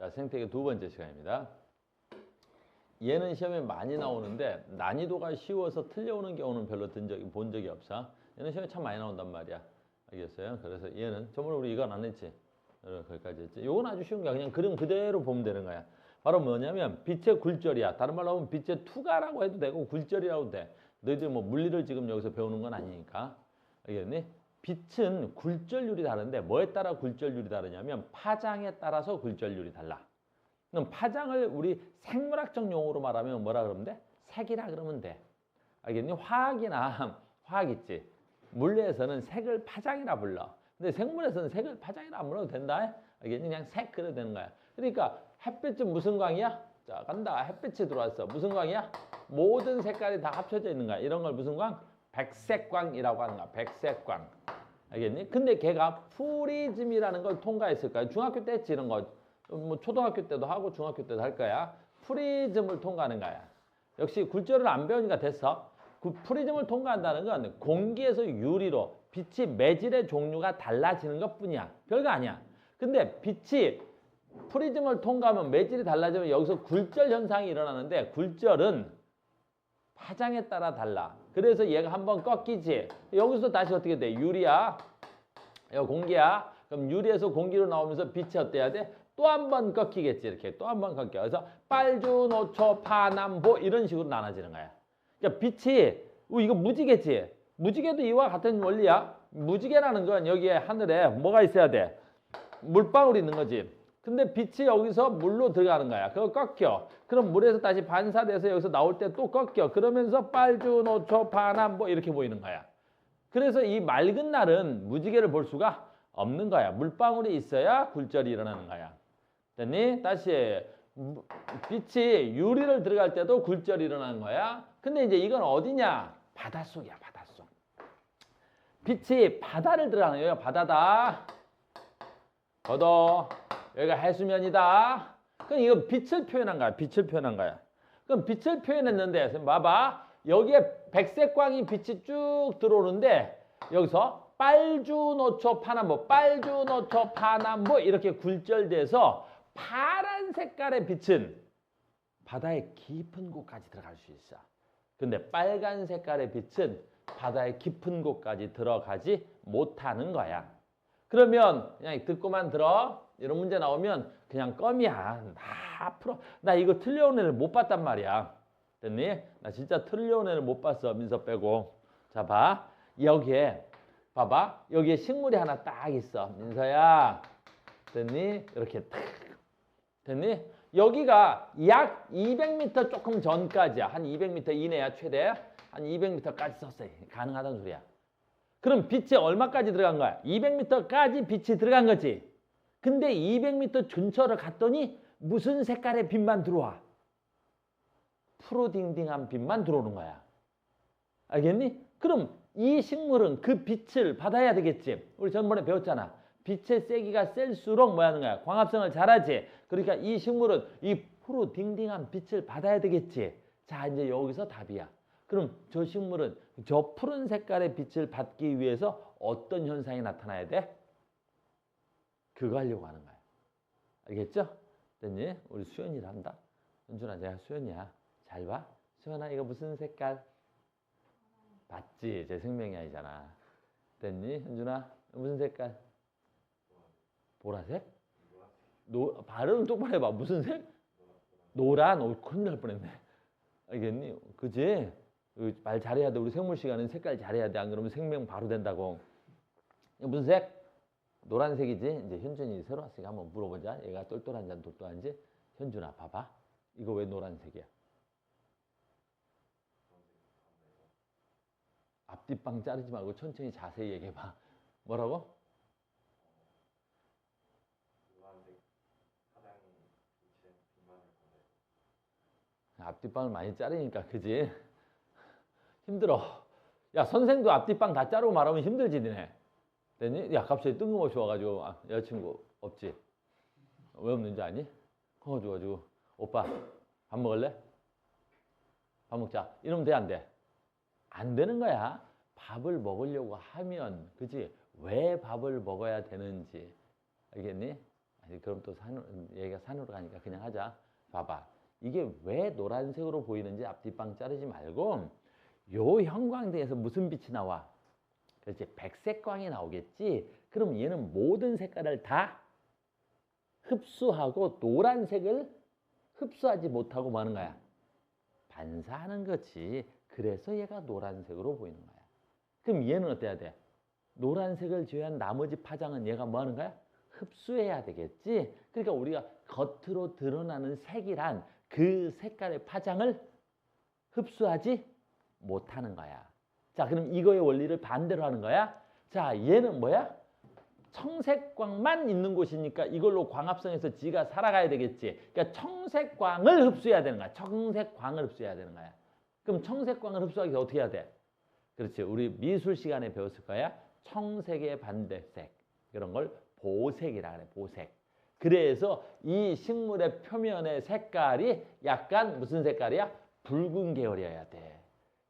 자, 생태계 두 번째 시간입니다. 얘는 시험에 많이 나오는데 난이도가 쉬워서 틀려오는 경우는 별로 본 적이 없어. 얘는 시험에 참 많이 나온단 말이야. 알겠어요? 그래서 얘는 저번에 우리 이건 안 했지? 거기까지 했지. 요건 아주 쉬운 거야. 그냥 그림 그대로 보면 되는 거야. 바로 뭐냐면 빛의 굴절이야. 다른 말로 하면 빛의 투과라고 해도 되고 굴절이라고 돼. 너희들 뭐 물리를 지금 여기서 배우는 건 아니니까. 알겠니? 빛은 굴절률이 다른데 뭐에 따라 굴절률이 다르냐면 파장에 따라서 굴절률이 달라. 그럼 파장을 우리 생물학적 용어로 말하면 뭐라 그러면 돼? 색이라 그러면 돼. 알겠니? 화학이나 화학 있지. 물리에서는 색을 파장이라 불러. 근데 생물에서는 색을 파장이라 안 불러도 된다. 알겠니? 그냥 색 그래도 되는 거야. 그러니까 햇빛은 무슨 광이야? 자, 간다. 햇빛이 들어왔어. 무슨 광이야? 모든 색깔이 다 합쳐져 있는 거야. 이런 걸 무슨 광? 백색광이라고 하는 거야. 백색광. 알겠니? 근데 걔가 프리즘이라는 걸 통과했을 거야. 중학교 때 했지 이런 거. 뭐 초등학교 때도 하고 중학교 때도 할 거야. 프리즘을 통과하는 거야. 역시 굴절을 안 배우니까 됐어. 그 프리즘을 통과한다는 건 공기에서 유리로 빛이 매질의 종류가 달라지는 것뿐이야. 별거 아니야. 근데 빛이 프리즘을 통과하면 매질이 달라지면 여기서 굴절 현상이 일어나는데 굴절은 파장에 따라 달라. 그래서 얘가 한번 꺾이지. 여기서 다시 어떻게 돼? 유리야. 여기 공기야. 그럼 유리에서 공기로 나오면서 빛이 어때야 돼? 또 한 번 꺾이겠지. 이렇게 또 한 번 꺾여. 그래서 빨주, 노초, 파남보 이런 식으로 나눠지는 거야. 그러니까 빛이 이거 무지개지. 무지개도 이와 같은 원리야. 무지개라는 건 여기에 하늘에 뭐가 있어야 돼? 물방울이 있는 거지. 근데 빛이 여기서 물로 들어가는 거야. 그거 꺾여. 그럼 물에서 다시 반사돼서 여기서 나올 때 또 꺾여. 그러면서 빨주, 노초, 파남 뭐 이렇게 보이는 거야. 그래서 이 맑은 날은 무지개를 볼 수가 없는 거야. 물방울이 있어야 굴절이 일어나는 거야. 됐니? 다시 빛이 유리를 들어갈 때도 굴절이 일어나는 거야. 근데 이제 이건 어디냐? 바닷속이야, 바닷속. 빛이 바다를 들어가는 거야. 바다다. 걷어. 여기가 해수면이다. 그럼 이거 빛을 표현한 거야. 빛을 표현한 거야. 그럼 빛을 표현했는데 봐봐. 여기에 백색광이 빛이 쭉 들어오는데 여기서 빨주노초 파남보, 빨주노초 파남보 이렇게 굴절돼서 파란 색깔의 빛은 바다의 깊은 곳까지 들어갈 수 있어. 근데 빨간 색깔의 빛은 바다의 깊은 곳까지 들어가지 못하는 거야. 그러면 그냥 듣고만 들어. 이런 문제 나오면 그냥 껌이야. 나 풀어. 나 이거 틀려온 애를 못 봤단 말이야. 됐니? 나 진짜 틀려온 애를 못 봤어. 민서 빼고. 자, 봐. 여기에 봐봐. 여기에 식물이 하나 딱 있어. 민서야. 됐니? 이렇게 탁. 됐니? 여기가 약 200m 조금 전까지야. 한 200m 이내야 최대. 한 200m까지 썼어요. 가능하다는 소리야. 그럼 빛이 얼마까지 들어간 거야? 200m까지 빛이 들어간 거지. 근데 200m 근처를 갔더니 무슨 색깔의 빛만 들어와? 푸르딩딩한 빛만 들어오는 거야. 알겠니? 그럼 이 식물은 그 빛을 받아야 되겠지. 우리 전번에 배웠잖아. 빛의 세기가 셀수록 뭐 하는 거야? 광합성을 잘하지. 그러니까 이 식물은 이 푸르딩딩한 빛을 받아야 되겠지. 자, 이제 여기서 답이야. 그럼 저 식물은 저 푸른 색깔의 빛을 받기 위해서 어떤 현상이 나타나야 돼? 그거 하려고 하는 거야. 알겠죠? 됐니? 우리 수연이를 한다. 현준아, 제가 수연이야. 잘 봐. 수연아, 이거 무슨 색깔? 봤지? 제 생명이 아니잖아. 됐니? 현준아, 무슨 색깔? 보라색? 발음 똑바로 해봐. 무슨 색? 노란? 큰일 날 뻔했네. 알겠니? 그지? 말 잘해야 돼. 우리 생물 시간은 색깔 잘해야 돼. 안 그러면 생명 바로 된다고. 이거 무슨 색? 노란색이지? 이제 현준이 새로 왔으니까 한번 물어보자. 얘가 똘똘한지 똘똘한지. 현준아, 봐봐. 이거 왜 노란색이야? 앞뒤빵 자르지 말고 천천히 자세히 얘기해봐. 뭐라고? 노란색 가장 빛의 빛만을 건데. 앞뒤빵을 많이 자르니까 그지? 힘들어. 야, 선생도 앞뒤빵 다 자르고 말하면 힘들지 니네. 됐니? 야, 갑자기 뜬금없이 와가지고 여자친구 없지? 왜 없는지 아니? 커가지고 오빠 밥 먹을래? 밥 먹자. 이러면 돼 안 돼? 안 되는 거야. 밥을 먹으려고 하면 그지? 왜 밥을 먹어야 되는지 알겠니? 아니, 그럼 또 얘기가 산으로 가니까 그냥 하자. 봐봐. 이게 왜 노란색으로 보이는지 앞뒤빵 자르지 말고 요 형광등에서 무슨 빛이 나와? 그렇지. 백색광이 나오겠지. 그럼 얘는 모든 색깔을 다 흡수하고 노란색을 흡수하지 못하고 뭐 하는 거야? 반사하는 거지. 그래서 얘가 노란색으로 보이는 거야. 그럼 얘는 어때야 돼? 노란색을 제외한 나머지 파장은 얘가 뭐 하는 거야? 흡수해야 되겠지. 그러니까 우리가 겉으로 드러나는 색이란 그 색깔의 파장을 흡수하지 못하는 거야. 자, 그럼 이거의 원리를 반대로 하는 거야. 자, 얘는 뭐야? 청색광만 있는 곳이니까 이걸로 광합성해서 지가 살아가야 되겠지. 그러니까 청색광을 흡수해야 되는 거야. 청색광을 흡수해야 되는 거야. 그럼 청색광을 흡수하기 위해서 어떻게 해야 돼? 그렇지. 우리 미술 시간에 배웠을 거야. 청색의 반대색. 이런 걸 보색이라 그래. 보색. 그래서 이 식물의 표면의 색깔이 약간 무슨 색깔이야? 붉은 계열이어야 돼.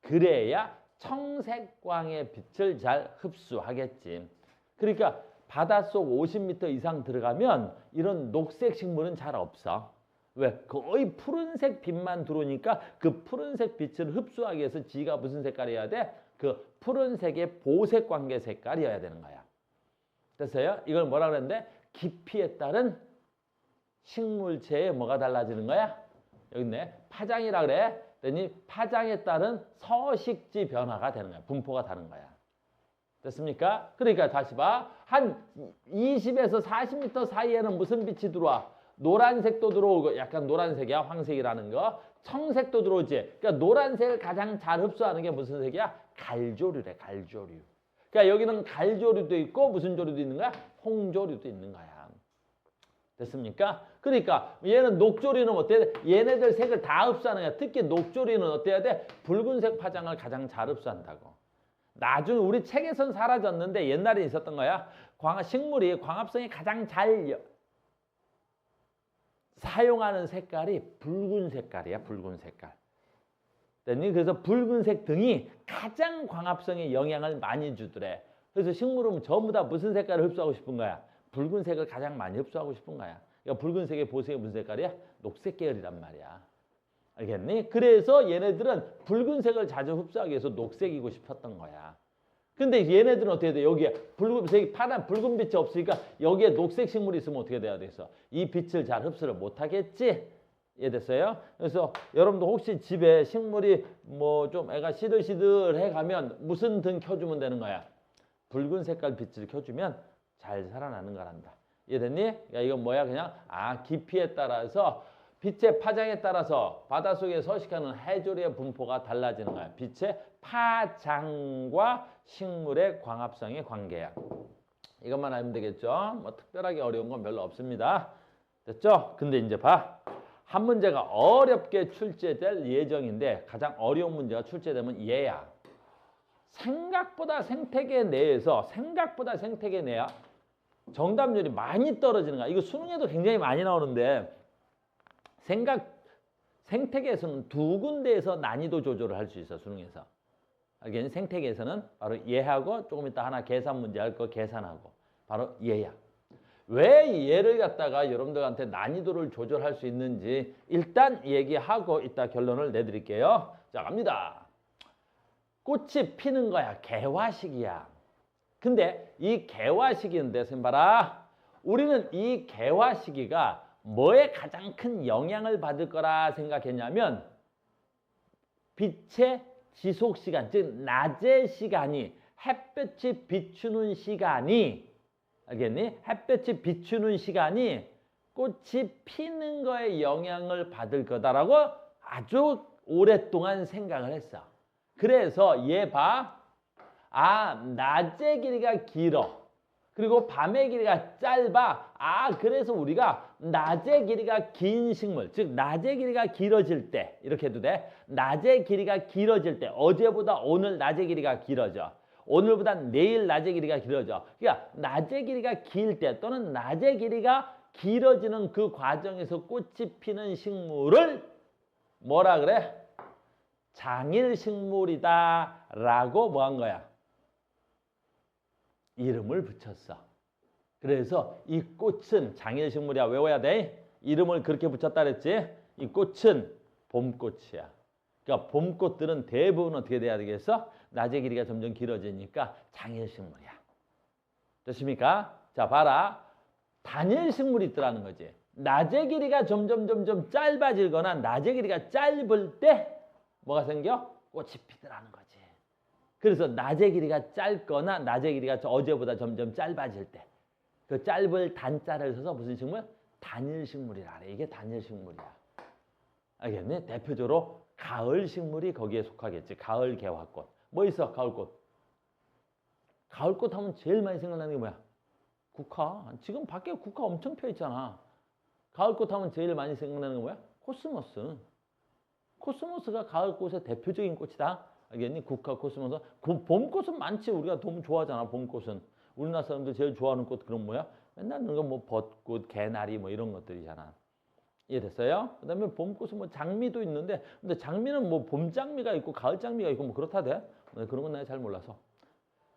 그래야 청색광의 빛을 잘 흡수하겠지. 그러니까 바닷속 50m 이상 들어가면 이런 녹색 식물은 잘 없어. 왜? 거의 푸른색 빛만 들어오니까 그 푸른색 빛을 흡수하기 위해서 지가 무슨 색깔이어야 돼? 그 푸른색의 보색 관계 색깔이어야 되는 거야. 됐어요? 이걸 뭐라 그랬는데? 깊이에 따른 식물체에 뭐가 달라지는 거야? 여기 있네. 파장이라 그래. 그랬더니 파장에 따른 서식지 변화가 되는 거야. 분포가 다른 거야. 됐습니까? 그러니까 다시 봐. 한 20에서 40m 사이에는 무슨 빛이 들어와? 노란색도 들어오고, 약간 노란색이야. 황색이라는 거. 청색도 들어오지. 그러니까 노란색을 가장 잘 흡수하는 게 무슨 색이야? 갈조류래. 갈조류. 그러니까 여기는 갈조류도 있고 무슨 조류도 있는 거야? 홍조류도 있는 거야. 됐습니까? 그러니까 얘는 녹조류는 어때야 돼? 얘네들 색을 다 흡수하는 거야. 특히 녹조류는 어때야 돼? 붉은색 파장을 가장 잘 흡수한다고. 나중에 우리 책에선 사라졌는데 옛날에 있었던 거야. 식물이 광합성이 가장 잘 사용하는 색깔이 붉은 색깔이야. 붉은 색깔. 그래서 붉은색 등이 가장 광합성에 영향을 많이 주더래. 그래서 식물은 전부 다 무슨 색깔을 흡수하고 싶은 거야? 붉은색을 가장 많이 흡수하고 싶은 거야. 그러니까 붉은색의 보색이 무슨 색깔이야? 녹색 계열이란 말이야. 알겠니? 그래서 얘네들은 붉은색을 자주 흡수하기 위해서 녹색이고 싶었던 거야. 근데 얘네들은 어떻게 돼? 여기에 붉은색이 파란 붉은 빛이 없으니까 여기에 녹색 식물이 있으면 어떻게 돼야 돼서 이 빛을 잘 흡수를 못 하겠지? 이해됐어요? 그래서 여러분도 혹시 집에 식물이 뭐 좀 애가 시들시들해 가면 무슨 등 켜주면 되는 거야? 붉은 색깔 빛을 켜주면 잘 살아나는 거란다. 이해됐니? 야, 이건 뭐야? 그냥 깊이에 따라서 빛의 파장에 따라서 바닷속에 서식하는 해조류의 분포가 달라지는 거야. 빛의 파장과 식물의 광합성의 관계야. 이것만 알면 되겠죠? 뭐 특별하게 어려운 건 별로 없습니다. 됐죠? 근데 이제 봐. 한 문제가 어렵게 출제될 예정인데 가장 어려운 문제가 출제되면 얘야. 생각보다 생태계 내에서 정답률이 많이 떨어지는 거야. 이거 수능에도 굉장히 많이 나오는데 생태계에서는 두 군데에서 난이도 조절을 할 수 있어. 수능에서. 알겠니? 생태계에서는 바로 얘하고 조금 이따 하나 계산 문제 할 거 계산하고 바로 얘야. 왜 얘를 갖다가 여러분들한테 난이도를 조절할 수 있는지 일단 얘기하고 이따 결론을 내드릴게요. 자, 갑니다. 꽃이 피는 거야. 개화 시기야. 근데 이 개화 시기인데 선생님 봐라. 우리는 이 개화 시기가 뭐에 가장 큰 영향을 받을 거라 생각했냐면 빛의 지속 시간, 즉 낮의 시간이 햇볕이 비추는 시간이 알겠니? 햇볕이 비추는 시간이 꽃이 피는 거에 영향을 받을 거다라고 아주 오랫동안 생각을 했어. 그래서 얘 봐. 낮의 길이가 길어. 그리고 밤의 길이가 짧아. 그래서 우리가 낮의 길이가 긴 식물, 즉 낮의 길이가 길어질 때 이렇게 해도 돼. 낮의 길이가 길어질 때 어제보다 오늘 낮의 길이가 길어져. 오늘보다 내일 낮의 길이가 길어져. 그러니까 낮의 길이가 길 때 또는 낮의 길이가 길어지는 그 과정에서 꽃이 피는 식물을 뭐라 그래? 장일식물이다 라고 뭐 한 거야? 이름을 붙였어. 그래서 이 꽃은 장일식물이야. 외워야 돼. 이름을 그렇게 붙였다 그랬지. 이 꽃은 봄꽃이야. 그러니까 봄꽃들은 대부분 어떻게 돼야 되겠어? 낮의 길이가 점점 길어지니까 장일식물이야. 됐습니까? 자, 봐라. 단일식물이 있더라는 거지. 낮의 길이가 점점 짧아지거나 낮의 길이가 짧을 때 뭐가 생겨? 꽃이 피더라는 거지. 그래서 낮의 길이가 짧거나 낮의 길이가 어제보다 점점 짧아질 때 그 짧을 단자를 써서 무슨 식물? 단일식물이라 그래. 이게 단일식물이야. 알겠니? 대표적으로 가을식물이 거기에 속하겠지. 가을 개화꽃. 뭐 있어? 가을꽃. 가을꽃 하면 제일 많이 생각나는 게 뭐야? 국화. 지금 밖에 국화 엄청 펴 있잖아. 가을꽃 하면 제일 많이 생각나는 게 뭐야? 코스모스. 코스모스가 가을꽃의 대표적인 꽃이다. 알겠니? 국화, 코스모스. 봄꽃은 많지. 우리가 너무 좋아하잖아. 봄꽃은. 우리나라 사람들 제일 좋아하는 꽃 그런 뭐야? 맨날 그런 거 뭐 벚꽃, 개나리 뭐 이런 것들이잖아. 이해됐어요? 그 다음에 봄꽃은 뭐 장미도 있는데 근데 장미는 뭐 봄장미가 있고 가을장미가 있고 뭐 그렇다 돼. 그런 건 내가 잘 몰라서.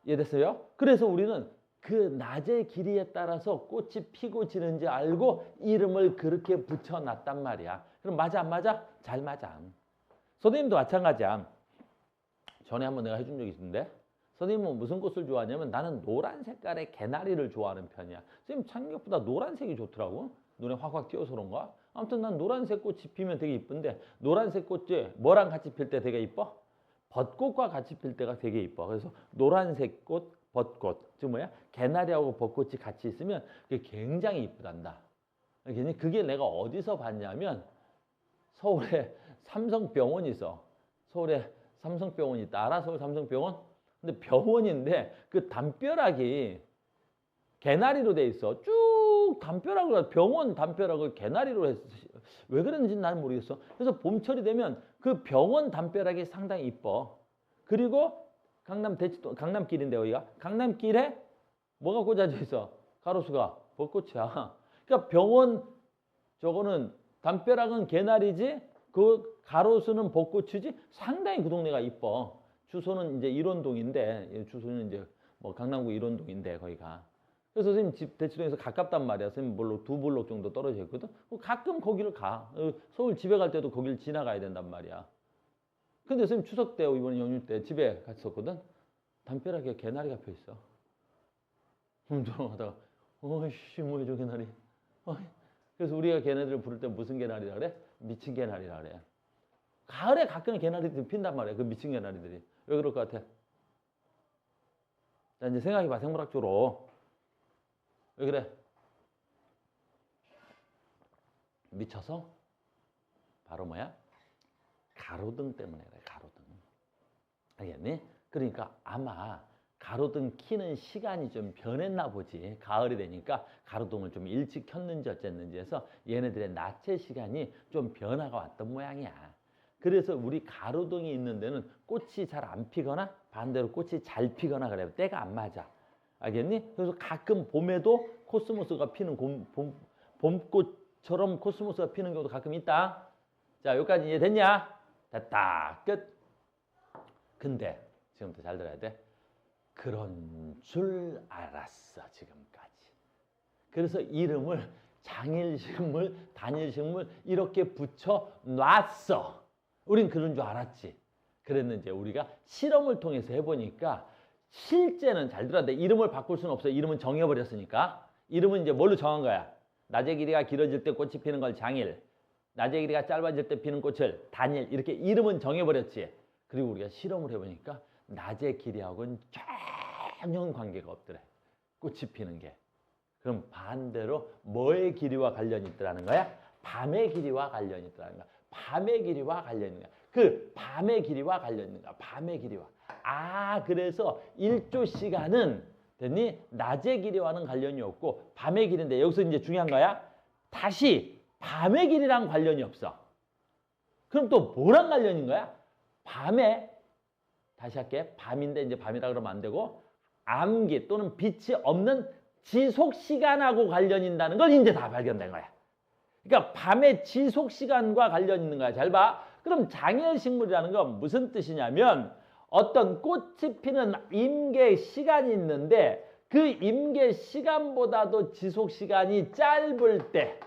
이해됐어요? 그래서 우리는 그 낮의 길이에 따라서 꽃이 피고 지는지 알고 이름을 그렇게 붙여놨단 말이야. 그럼 맞아 안 맞아? 잘 맞아. 선생님도 마찬가지야. 전에 한번 내가 해준 적이 있는데 선생님은 무슨 꽃을 좋아하냐면 나는 노란 색깔의 개나리를 좋아하는 편이야. 선생님 생각보다 노란색이 좋더라고. 눈에 확확 띄어서 그런가? 아무튼 난 노란색 꽃이 피면 되게 이쁜데 노란색 꽃이 뭐랑 같이 필 때 되게 이뻐? 벚꽃과 같이 필 때가 되게 이뻐. 그래서 노란색 꽃, 벚꽃, 즉 뭐야? 개나리하고 벚꽃이 같이 있으면 그게 굉장히 이쁘단다. 그게 내가 어디서 봤냐면 서울에 삼성병원이 있어. 서울에 삼성병원이 있다. 알아? 서울 삼성병원? 근데 병원인데 그 담벼락이 개나리로 돼 있어. 쭉 담벼락으로 병원 담벼락을 개나리로 했어. 왜 그랬는지는 난 모르겠어. 그래서 봄철이 되면 그 병원 담벼락이 상당히 이뻐. 그리고 강남길인데 여기가 강남길에 뭐가 꽂아져 있어? 가로수가 벚꽃이야. 그러니까 병원 저거는 담벼락은 개나리지 그 가로수는 벚꽃이지 상당히 그 동네가 이뻐. 주소는 이제 일원동인데 주소는 이제 뭐 강남구 일원동인데 거기가. 그래서 선생님 집 대치동에서 가깝단 말이야. 선생님 블록 2블록 정도 떨어져 있거든. 가끔 거기를 가. 서울 집에 갈 때도 거기를 지나가야 된단 말이야. 근데 선생님 추석 때 이번에 연휴 때 집에 갔었거든. 담벼락에 개나리가 펴 있어. 조용하다가 어이씨 뭐야 저 개나리. 그래서 우리가 개나리를 부를 때 무슨 개나리라 그래? 미친 개나리라 그래. 가을에 가끔 개나리들이 핀단 말이야. 그 미친 개나리들이. 왜 그럴 것 같아? 자, 이제 생각해봐. 생물학적으로. 왜 그래? 미쳐서? 바로 뭐야? 가로등 때문에 그래. 가로등. 알겠니? 그러니까 아마 가로등 켜는 시간이 좀 변했나 보지. 가을이 되니까 가로등을 좀 일찍 켰는지 어쨌는지 해서 얘네들의 낮의 시간이 좀 변화가 왔던 모양이야. 그래서 우리 가로등이 있는 데는 꽃이 잘 안 피거나 반대로 꽃이 잘 피거나 그래요. 때가 안 맞아. 알겠니? 그래서 가끔 봄에도 코스모스가 피는 봄꽃처럼 코스모스가 피는 경우도 가끔 있다. 자, 여기까지 이해됐냐? 됐다. 끝. 근데 지금부터 잘 들어야 돼. 그런 줄 알았어. 지금까지. 그래서 이름을 장일식물, 단일식물 이렇게 붙여놨어. 우린 그런 줄 알았지. 그랬는지 우리가 실험을 통해서 해보니까 실제는 잘 들어야 돼. 이름을 바꿀 수는 없어요. 이름은 정해버렸으니까. 이름은 이제 뭘로 정한 거야? 낮의 길이가 길어질 때 꽃이 피는 걸 장일, 낮의 길이가 짧아질 때 피는 꽃을 단일 이렇게 이름은 정해버렸지. 그리고 우리가 실험을 해보니까 낮의 길이하고는 전혀 관계가 없더래. 꽃이 피는 게. 그럼 반대로 뭐의 길이와 관련이 있더라는 거야? 밤의 길이와 관련이 있더라는 거야. 밤의 길이와 관련이 있는 거야. 그 밤의 길이와 관련이 있는 거야. 밤의 길이와. 그래서 1조 시간은 됐니? 낮의 길이와는 관련이 없고 밤의 길인데 여기서 이제 중요한 거야. 다시 밤의 길이랑 관련이 없어. 그럼 또 뭐랑 관련인 거야? 밤에 다시 할게. 밤인데 이제 밤이라 그러면 안 되고 암기 또는 빛이 없는 지속 시간하고 관련이 있다는 걸 이제 다 발견된 거야. 그러니까 밤의 지속 시간과 관련이 있는 거야. 잘 봐. 그럼 장일식물이라는 건 무슨 뜻이냐면 어떤 꽃이 피는 임계 시간이 있는데 그 임계 시간보다도 지속 시간이 짧을 때,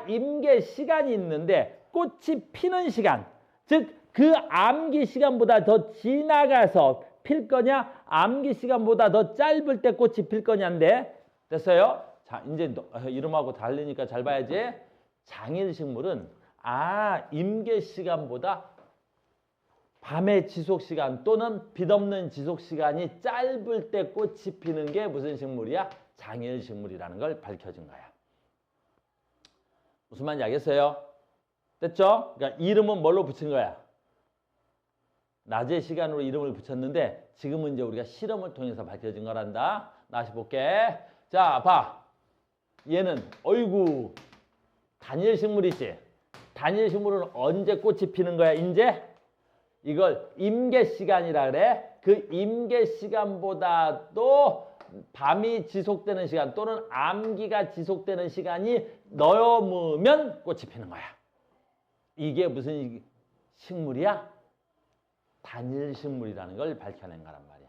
임계 시간이 있는데 꽃이 피는 시간, 즉 그 암기 시간보다 더 지나가서 필 거냐, 암기 시간보다 더 짧을 때 꽃이 필 거냐인데, 됐어요? 자, 이제 이름하고 달리니까 잘 봐야지. 장일식물은 임계 시간보다 밤의 지속 시간 또는 빛 없는 지속 시간이 짧을 때 꽃이 피는 게 무슨 식물이야? 장일식물이라는 걸 밝혀준 거야. 무슨 말인지 알겠어요? 됐죠? 그러니까 이름은 뭘로 붙인 거야? 낮의 시간으로 이름을 붙였는데 지금은 이제 우리가 실험을 통해서 밝혀진 거란다. 다시 볼게. 자, 봐. 얘는 어이구 단일식물이지. 단일식물은 언제 꽃이 피는 거야? 이제 이걸 임계 시간이라 그래. 그 임계 시간보다도 밤이 지속되는 시간 또는 암기가 지속되는 시간이 넘으면 꽃이 피는 거야. 이게 무슨 식물이야? 단일식물이라는 걸 밝혀낸 거란 말이야.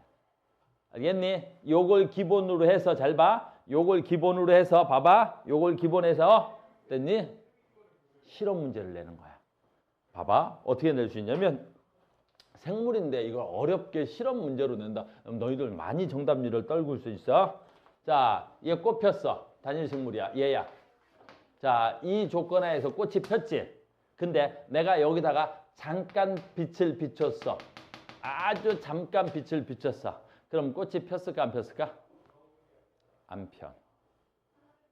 알겠니? 요걸 기본으로 해서 잘 봐. 요걸 기본으로 해서 봐봐. 요걸 기본해서 됐니? 실험 문제를 내는 거야. 봐봐. 어떻게 낼 수 있냐면 생물인데 이걸 어렵게 실험 문제로 낸다. 그럼 너희들 많이 정답률을 떨굴 수 있어. 자, 얘 꽃 폈어. 단일식물이야. 얘야. 자, 이 조건 하에서 꽃이 폈지. 근데 내가 여기다가 잠깐 빛을 비췄어. 아주 잠깐 빛을 비췄어. 그럼 꽃이 폈을까 안 폈을까? 안 펴.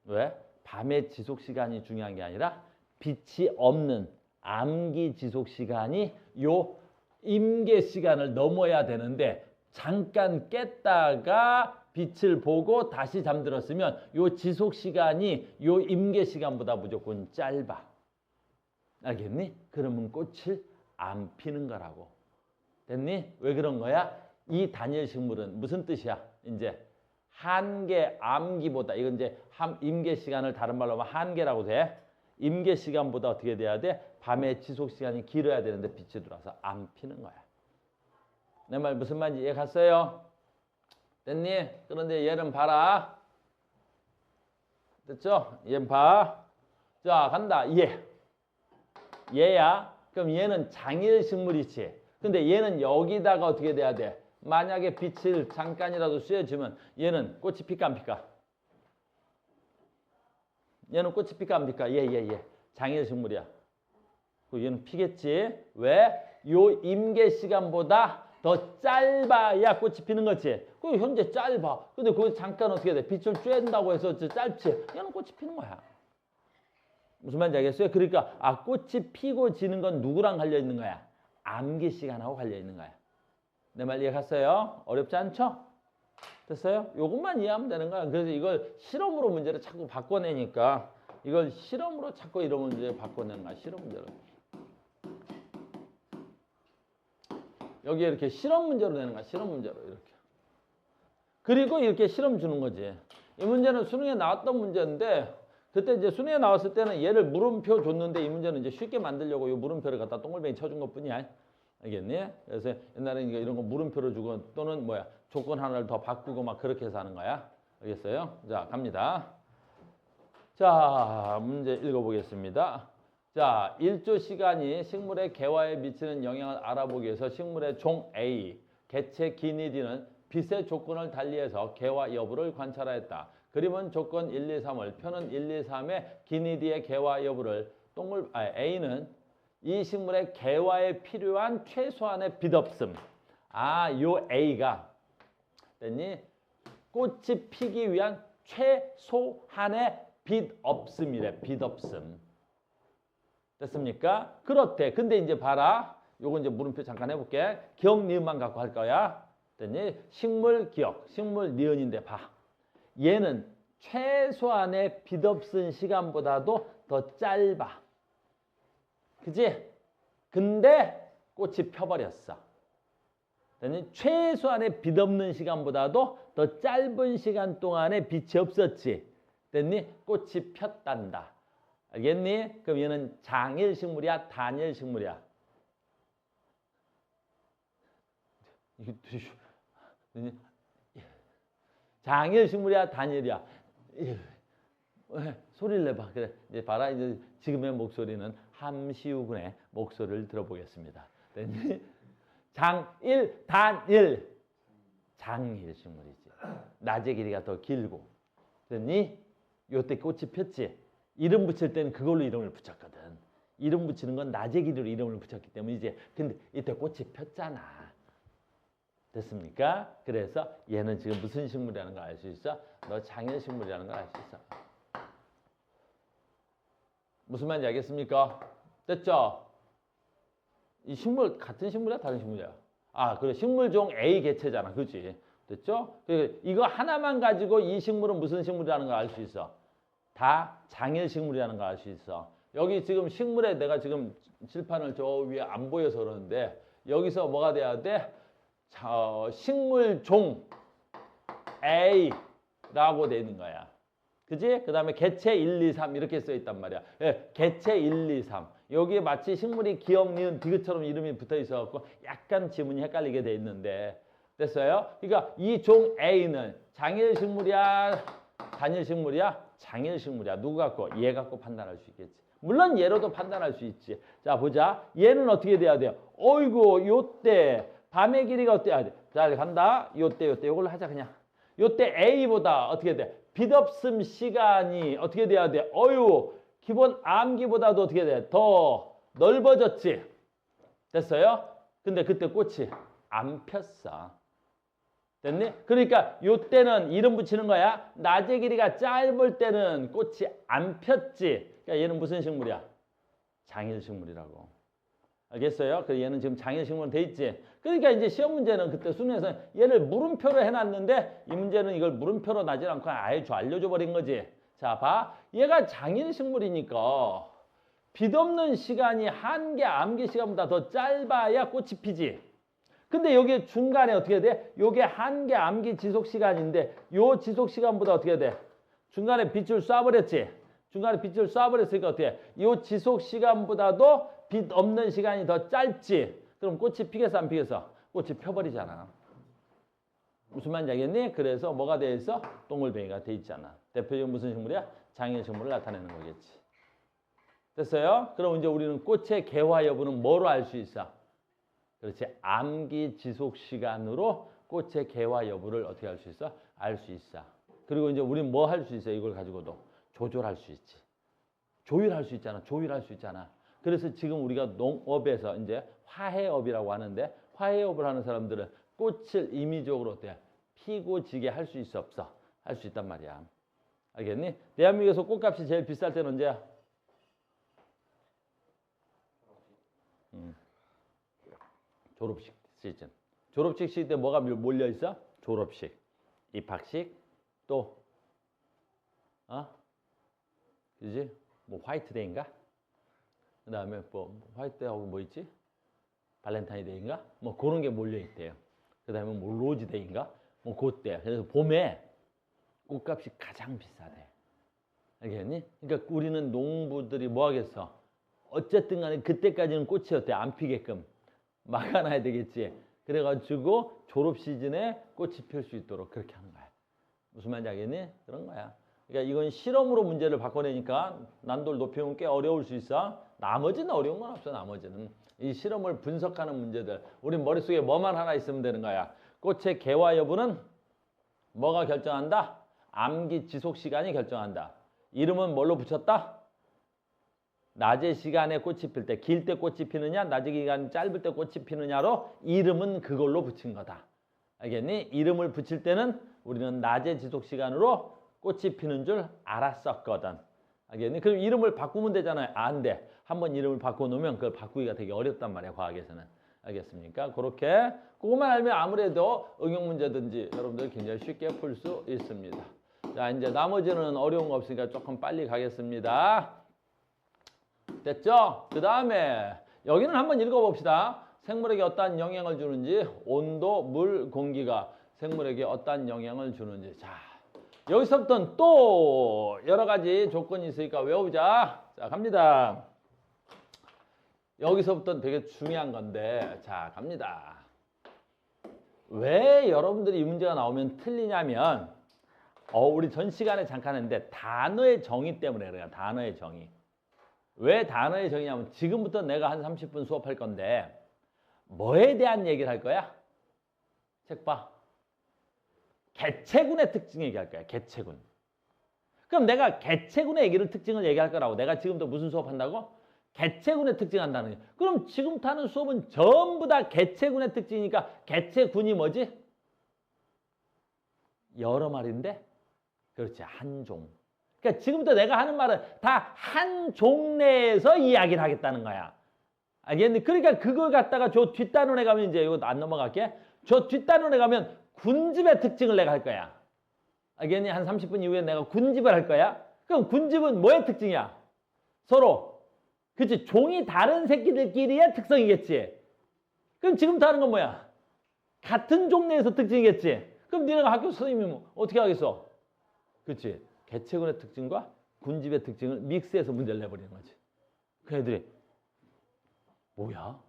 왜? 밤의 지속 시간이 중요한 게 아니라 빛이 없는 암기 지속 시간이 요 임계 시간을 넘어야 되는데 잠깐 깼다가 빛을 보고 다시 잠들었으면 요 지속 시간이 요 임계 시간보다 무조건 짧아. 알겠니? 그러면 꽃을 안 피는 거라고. 됐니? 왜 그런 거야? 이 단일식물은 무슨 뜻이야? 이제 한계 암기보다 이건 이제 임계 시간을 다른 말로 하면 한계라고 돼. 임계 시간보다 어떻게 돼야 돼? 밤의 지속 시간이 길어야 되는데 빛이 들어와서 안 피는 거야. 내 말 무슨 말인지 이해 갔어요? 됐니? 그런데 얘는 봐라. 됐죠? 얘는 봐. 자, 간다. 얘야. 그럼 얘는 장일식물이지. 근데 얘는 여기다가 어떻게 돼야 돼? 만약에 빛을 잠깐이라도 쐬주면 얘는 꽃이 필까 안 필까? 얘는 꽃이 필까 안 필까? 얘. 장일식물이야. 얘는 피겠지. 왜? 요 임계 시간보다 더 짧아야 꽃이 피는 거지. 그 현재 짧아. 근데 거기 잠깐 어떻게 돼? 빛을 쬐는다고 해서 짧지. 얘는 꽃이 피는 거야. 무슨 말인지 알겠어요? 그러니까 꽃이 피고 지는 건 누구랑 관련 있는 거야? 암기 시간하고 관련 있는 거야. 내 말 이해 갔어요? 어렵지 않죠? 됐어요? 요것만 이해하면 되는 거야. 그래서 이걸 실험으로 문제를 자꾸 바꿔내니까 이걸 실험으로 자꾸 이런 문제를 바꿔내는 거야. 실험 문제로. 여기 이렇게 실험 문제로 내는 거야. 실험 문제로 이렇게. 그리고 이렇게 실험 주는 거지. 이 문제는 수능에 나왔던 문제인데 그때 이제 수능에 나왔을 때는 얘를 물음표 줬는데 이 문제는 이제 쉽게 만들려고 이 물음표를 갖다 동글뱅이 쳐준 것뿐이야. 알겠니? 그래서 옛날에 이런 거 물음표로 주고 또는 조건 하나를 더 바꾸고 막 그렇게 해서 하는 거야. 알겠어요? 자, 갑니다. 자, 문제 읽어보겠습니다. 자, 1조 시간이 식물의 개화에 미치는 영향을 알아보기 위해서 식물의 종 A, 개체 기니디는 빛의 조건을 달리해서 개화 여부를 관찰하였다. 그림은 조건 1, 2, 3을 표는 1, 2, 3의 기니디의 개화 여부를 A는 이 식물의 개화에 필요한 최소한의 빛 없음. 요 A가 됐니? 꽃이 피기 위한 최소한의 빛 없음이래. 빛 없음. 됐습니까? 그렇대. 근데 이제 봐라. 요거 이제 물음표 잠깐 해볼게. 기억, 니은만 갖고 할 거야. 됐니? 식물 기억, 식물 니은인데 봐. 얘는 최소한의 빛 없은 시간보다도 더 짧아. 그지? 근데 꽃이 펴버렸어. 됐니? 최소한의 빛 없는 시간보다도 더 짧은 시간 동안에 빛이 없었지. 됐니? 꽃이 폈단다. 알겠니? 그럼 얘는 장일식물이야? 단일식물이야? 장일 식물이야, 단일이야? 왜? 소리를 내봐. 그래. 이제 봐라. 이제 지금의 목소리는 함시우군의 목소리를 들어보겠습니다. 됐니? 장일, 단일. 장일 식물이지. 낮의 길이가 더 길고. 됐니? 요때 꽃이 폈지. 이름 붙일 때는 그걸로 이름을 붙였거든. 이름 붙이는 건 낮의 길이로 이름을 붙였기 때문에 이제 근데 이때 꽃이 폈잖아. 됐습니까? 그래서 얘는 지금 무슨 식물이라는 걸 알 수 있어? 너 장일 식물이라는 걸 알 수 있어. 무슨 말인지 알겠습니까? 됐죠? 이 식물 같은 식물이야? 다른 식물이야? 아, 그래. 식물종 A 개체잖아. 그렇지? 됐죠? 이거 하나만 가지고 이 식물은 무슨 식물이라는 걸 알 수 있어. 다 장일 식물이라는 걸 알 수 있어. 여기 지금 식물에 내가 지금 칠판을 저 위에 안 보여서 그러는데 여기서 뭐가 돼야 돼? 식물종 A라고 돼 있는 거야. 그지? 그 다음에 개체 1, 2, 3 이렇게 써 있단 말이야. 예, 개체 1, 2, 3. 여기에 마치 식물이 기역, 니은, 디귿처럼 이름이 붙어 있어갖고 약간 지문이 헷갈리게 돼 있는데 됐어요? 그러니까 이 종 A는 장일 식물이야? 단일 식물이야? 장일 식물이야. 누구 갖고? 얘 갖고 판단할 수 있겠지. 물론 얘로도 판단할 수 있지. 자, 보자. 얘는 어떻게 돼야 돼요? 어이구, 요때 밤의 길이가 어때야 돼? 자, 간다. 요때 요걸로 하자 그냥. 요때 A보다 어떻게 돼? 빛없음 시간이 어떻게 돼야 돼? 어유, 기본 암기보다도 어떻게 돼? 더 넓어졌지. 됐어요? 근데 그때 꽃이 안 폈어. 됐니? 그러니까 요때는 이름 붙이는 거야. 낮의 길이가 짧을 때는 꽃이 안 폈지. 그러니까 얘는 무슨 식물이야? 장일 식물이라고. 알겠어요? 그래서 얘는 지금 장일 식물은 돼 있지. 그러니까 이제 시험 문제는 그때 수능에서 얘를 물음표로 해놨는데 이 문제는 이걸 물음표로 나질 않고 아예 알려줘 버린 거지. 자, 봐. 얘가 장일 식물이니까 빛 없는 시간이 한개 암기 시간보다 더 짧아야 꽃이 피지. 근데 여기 중간에 어떻게 돼? 요게 한개 암기 지속 시간인데 요 지속 시간보다 어떻게 돼? 중간에 빛을 쏴버렸지. 중간에 빛을 쏴버렸으니까 어떻게 해? 요 지속 시간보다도 빛 없는 시간이 더 짧지. 그럼 꽃이 피겠어 안 피겠어? 꽃이 펴버리잖아. 무슨 말인지 알겠니? 그래서 뭐가 돼 있어? 동글뱅이가 돼 있잖아. 대표적인 무슨 식물이야? 장일 식물을 나타내는 거겠지. 됐어요? 그럼 이제 우리는 꽃의 개화 여부는 뭐로 알 수 있어? 그렇지. 암기 지속 시간으로 꽃의 개화 여부를 어떻게 할 수 있어? 알 수 있어. 그리고 이제 우리는 뭐 할 수 있어? 이걸 가지고도 조절할 수 있지. 조율할 수 있잖아. 조율할 수 있잖아. 그래서 지금 우리가 농업에서 이제 화해업이라고 하는데 화해업을 하는 사람들은 꽃을 임의적으로 어때? 피고 지게 할 수 있어 없어? 할 수 있단 말이야. 알겠니? 대한민국에서 꽃값이 제일 비쌀 때는 언제야? 졸업식 시즌. 졸업식 시즌 때 뭐가 몰려 있어? 졸업식, 입학식, 또 그지? 뭐 화이트데이인가? 그다음에 뭐 화이트데이하고 뭐 있지? 발렌타인데이인가? 뭐 그런 게 몰려 있대요. 그다음에 뭐 로즈데이인가? 뭐 그때. 그래서 봄에 꽃값이 가장 비싸대. 알겠니? 그러니까 우리는 농부들이 뭐 하겠어? 어쨌든 간에 그때까지는 꽃이 어때? 안 피게끔 막아놔야 되겠지. 그래가지고 졸업 시즌에 꽃이 필 수 있도록 그렇게 하는 거야. 무슨 말인지 알겠니? 그런 거야. 그러니까 이건 실험으로 문제를 바꿔내니까 난도를 높이면 꽤 어려울 수 있어. 나머지는 어려운 건 없어. 나머지는. 이 실험을 분석하는 문제들. 우리 머릿속에 뭐만 하나 있으면 되는 거야. 꽃의 개화 여부는 뭐가 결정한다? 암기 지속 시간이 결정한다. 이름은 뭘로 붙였다? 낮의 시간에 꽃이 필 때, 길 때 꽃이 피느냐, 낮의 기간 짧을 때 꽃이 피느냐로 이름은 그걸로 붙인 거다. 알겠니? 이름을 붙일 때는 우리는 낮의 지속 시간으로 꽃이 피는 줄 알았었거든. 알겠니? 그럼 이름을 바꾸면 되잖아요. 안 돼. 한번 이름을 바꿔놓으면 그걸 바꾸기가 되게 어렵단 말이야, 과학에서는. 알겠습니까? 그렇게 그것만 알면 아무래도 응용 문제든지 여러분들 굉장히 쉽게 풀 수 있습니다. 자, 이제 나머지는 어려운 거 없으니까 조금 빨리 가겠습니다. 됐죠? 그 다음에 여기는 한번 읽어봅시다. 생물에게 어떠한 영향을 주는지, 온도, 물, 공기가 생물에게 어떠한 영향을 주는지. 자, 여기서부터는 또 여러 가지 조건이 있으니까 외워보자. 자, 갑니다. 여기서부터는 되게 중요한 건데, 자, 갑니다. 왜 여러분들이 이 문제가 나오면 틀리냐면 우리 전 시간에 잠깐 했는데 단어의 정의 때문에 그래요. 단어의 정의. 왜 단어의 정의냐면 지금부터 내가 한 30분 수업할 건데 뭐에 대한 얘기를 할 거야? 책 봐. 개체군의 특징 얘기할 거야. 개체군. 그럼 내가 개체군의 특징을 얘기할 거라고. 내가 지금부터 무슨 수업한다고? 개체군의 특징 한다는 거야. 그럼 지금부터 하는 수업은 전부 다 개체군의 특징이니까 개체군이 뭐지? 여러 마리인데? 그렇지. 한 종. 그러니까 지금부터 내가 하는 말은 다 한 종내에서 이야기를 하겠다는 거야. 알겠니? 그러니까 그걸 갖다가 저 뒷단원에 가면 이제 이거 안 넘어갈게. 저 뒷단원에 가면 군집의 특징을 내가 할 거야. 알겠니? 한 30분 이후에 내가 군집을 할 거야. 그럼 군집은 뭐의 특징이야? 서로. 그치? 종이 다른 새끼들끼리의 특성이겠지. 그럼 지금부터 하는 건 뭐야? 같은 종내에서 특징이겠지. 그럼 니네가 학교 선생님이 어떻게 하겠어? 그치? 개체군의 특징과 군집의 특징을 믹스해서 문제를 내버리는 거지. 그 애들이 뭐야?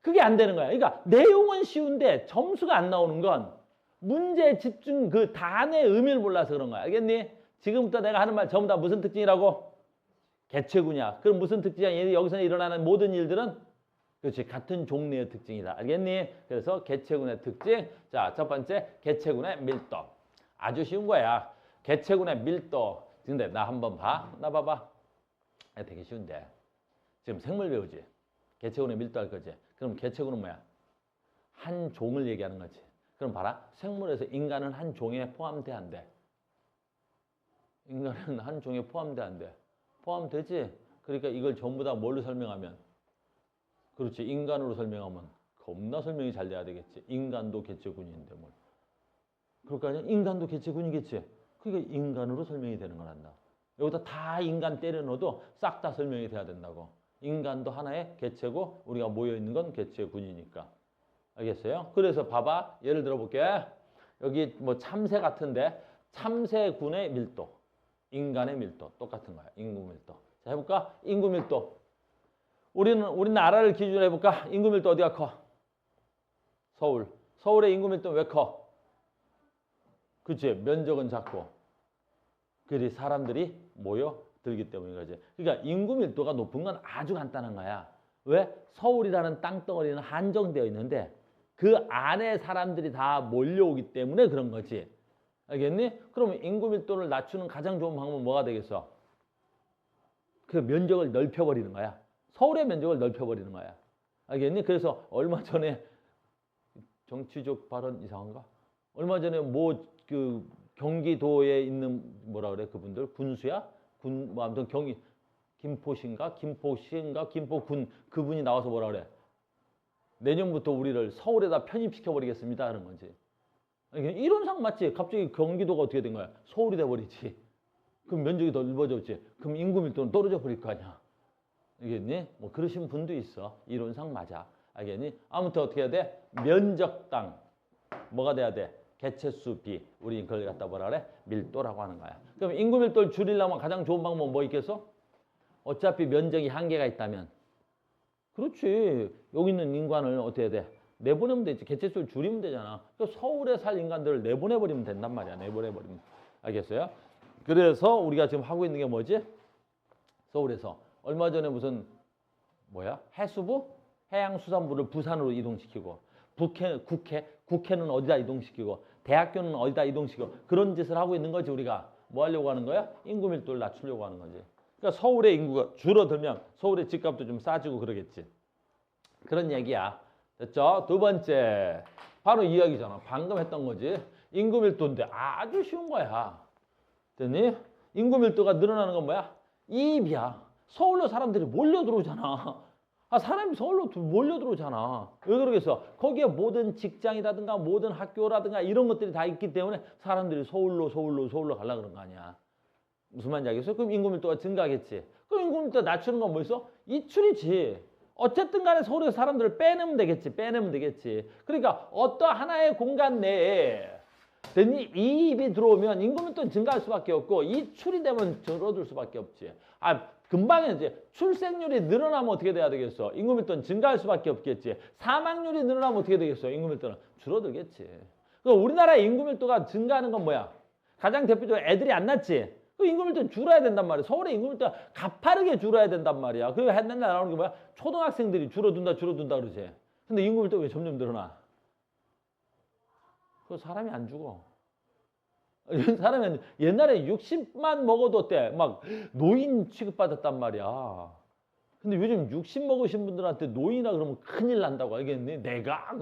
그게 안 되는 거야. 그러니까 내용은 쉬운데 점수가 안 나오는 건 문제에 집중 그 단의 의미를 몰라서 그런 거야. 알겠니? 지금부터 내가 하는 말 전부 다 무슨 특징이라고? 개체군이야. 그럼 무슨 특징이야? 여기서 일어나는 모든 일들은 그렇지. 같은 종류의 특징이다. 알겠니? 그래서 개체군의 특징. 자, 첫 번째 개체군의 밀도. 아주 쉬운 거야. 개체군의 밀도. 근데 나 한번 봐. 나 봐봐. 되게 쉬운데. 지금 생물 배우지. 개체군의 밀도 할 거지. 그럼 개체군은 뭐야? 한 종을 얘기하는 거지. 그럼 봐라. 생물에서 인간은 한 종에 포함돼 안 돼? 인간은 한 종에 포함돼 안 돼? 포함되지? 그러니까 이걸 전부 다 뭘로 설명하면? 그렇지. 인간으로 설명하면 겁나 설명이 잘 돼야 되겠지. 인간도 개체군인데 뭘. 그럴 거 아니야? 인간도 개체군이겠지. 그러니까 인간으로 설명이 되는 거란다. 여기다 다 인간 때려 넣어도 싹 다 설명이 돼야 된다고. 인간도 하나의 개체고 우리가 모여있는 건 개체군이니까. 알겠어요? 그래서 봐봐. 예를 들어 볼게. 여기 뭐 참새 같은데 참새군의 밀도, 인간의 밀도 똑같은 거야. 인구 밀도. 자, 해볼까? 인구 밀도. 우리 나라를 기준으로 해볼까? 인구 밀도 어디가 커? 서울. 서울의 인구 밀도는 왜 커? 그치? 면적은 작고. 그리 사람들이 모여 들기 때문인 거지. 그러니까 인구 밀도가 높은 건 아주 간단한 거야. 왜? 서울이라는 땅덩어리는 한정되어 있는데 그 안에 사람들이 다 몰려오기 때문에 그런 거지. 알겠니? 그러면 인구 밀도를 낮추는 가장 좋은 방법은 뭐가 되겠어? 그 면적을 넓혀버리는 거야. 서울의 면적을 넓혀버리는 거야. 알겠니? 그래서 얼마 전에 정치적 발언 이상한가? 얼마 전에 뭐 그 경기도에 있는 뭐라 그래 그분들 군수야? 뭐 아무튼 김포시인가 김포군 그분이 나와서 뭐라 그래? 내년부터 우리를 서울에다 편입시켜버리겠습니다 하는 거지. 이론상 맞지? 갑자기 경기도가 어떻게 된 거야? 서울이 돼버리지. 그럼 면적이 더 넓어졌지. 그럼 인구 밀도는 떨어져 버릴 거 아니야. 알겠니? 뭐 그러신 분도 있어. 이론상 맞아. 알겠니? 아무튼 어떻게 해야 돼? 면적당 뭐가 돼야 돼? 개체수 비. 우리 그걸 갖다 뭐라 그래? 밀도라고 하는 거야. 그럼 인구 밀도를 줄이려면 가장 좋은 방법은 뭐 있겠어? 어차피 면적이 한계가 있다면. 그렇지. 여기 있는 인간을 어떻게 해야 돼? 내보내면 되지. 개체수를 줄이면 되잖아. 그러니까 서울에 살 인간들을 내보내버리면 된단 말이야. 내보내버리면. 알겠어요? 그래서 우리가 지금 하고 있는 게 뭐지? 서울에서. 얼마 전에 무슨 뭐야? 해수부? 해양수산부를 부산으로 이동시키고 국회는 어디다 이동시키고 대학교는 어디다 이동시키고 그런 짓을 하고 있는 거지. 우리가 뭐 하려고 하는 거야? 인구 밀도를 낮추려고 하는 거지. 그러니까 서울의 인구가 줄어들면 서울의 집값도 좀 싸지고 그러겠지. 그런 얘기야. 됐죠? 두 번째 바로 이 이야기잖아. 방금 했던 거지. 인구 밀도인데 아주 쉬운 거야. 됐니? 인구 밀도가 늘어나는 건 뭐야? 이입이야. 서울로 사람들이 몰려 들어오잖아. 사람이 서울로 몰려 들어오잖아. 왜 그러겠어? 거기에 모든 직장이라든가 모든 학교라든가 이런 것들이 다 있기 때문에 사람들이 서울로 가려고 그런 거 아니야. 무슨 말인지 알겠어? 그럼 인구 밀도가 증가하겠지. 그럼 인구 밀도 낮추는 건 뭐였어? 이출이지. 어쨌든 간에 서울에서 사람들을 빼내면 되겠지. 그러니까 어떤 하나의 공간 내에 이입이 들어오면 인구 밀도는 증가할 수밖에 없고 이출이 되면 줄어들 수밖에 없지. 금방 이제 출생률이 늘어나면 어떻게 돼야 되겠어? 인구 밀도는 증가할 수밖에 없겠지. 사망률이 늘어나면 어떻게 되겠어? 인구 밀도는 줄어들겠지. 그럼 우리나라의 인구 밀도가 증가하는 건 뭐야? 가장 대표적으로 애들이 안 낳지. 그 임금밀도 줄어야 된단 말이야. 서울의 임금밀도 가파르게 줄어야 된단 말이야. 그리고 맨날 나오는 게 뭐야? 초등학생들이 줄어든다 그러지. 근데 임금밀도 왜 점점 늘어나? 그 사람이 안 죽어. 사람이 옛날에 60만 먹어도 어때? 막 노인 취급받았단 말이야. 근데 요즘 60 먹으신 분들한테 노인이라 그러면 큰일 난다고 알겠니? 내가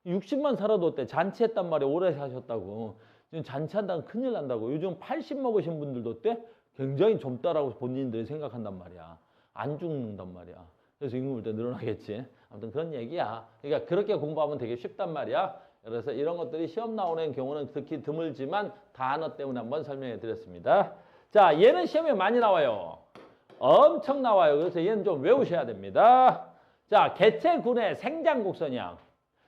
60만 살아도 어때? 잔치했단 말이야. 오래 사셨다고. 지금 잔치한다면 큰일 난다고. 요즘 80 먹으신 분들도 어때? 굉장히 젊다라고 본인들이 생각한단 말이야. 안 죽는단 말이야. 그래서 임금밀도 늘어나겠지. 아무튼 그런 얘기야. 그러니까 그렇게 공부하면 되게 쉽단 말이야. 그래서 이런 것들이 시험 나오는 경우는 특히 드물지만 단어 때문에 한번 설명해 드렸습니다. 자, 얘는 시험에 많이 나와요. 엄청 나와요. 그래서 얘는 좀 외우셔야 됩니다. 자, 개체군의 생장곡선이야.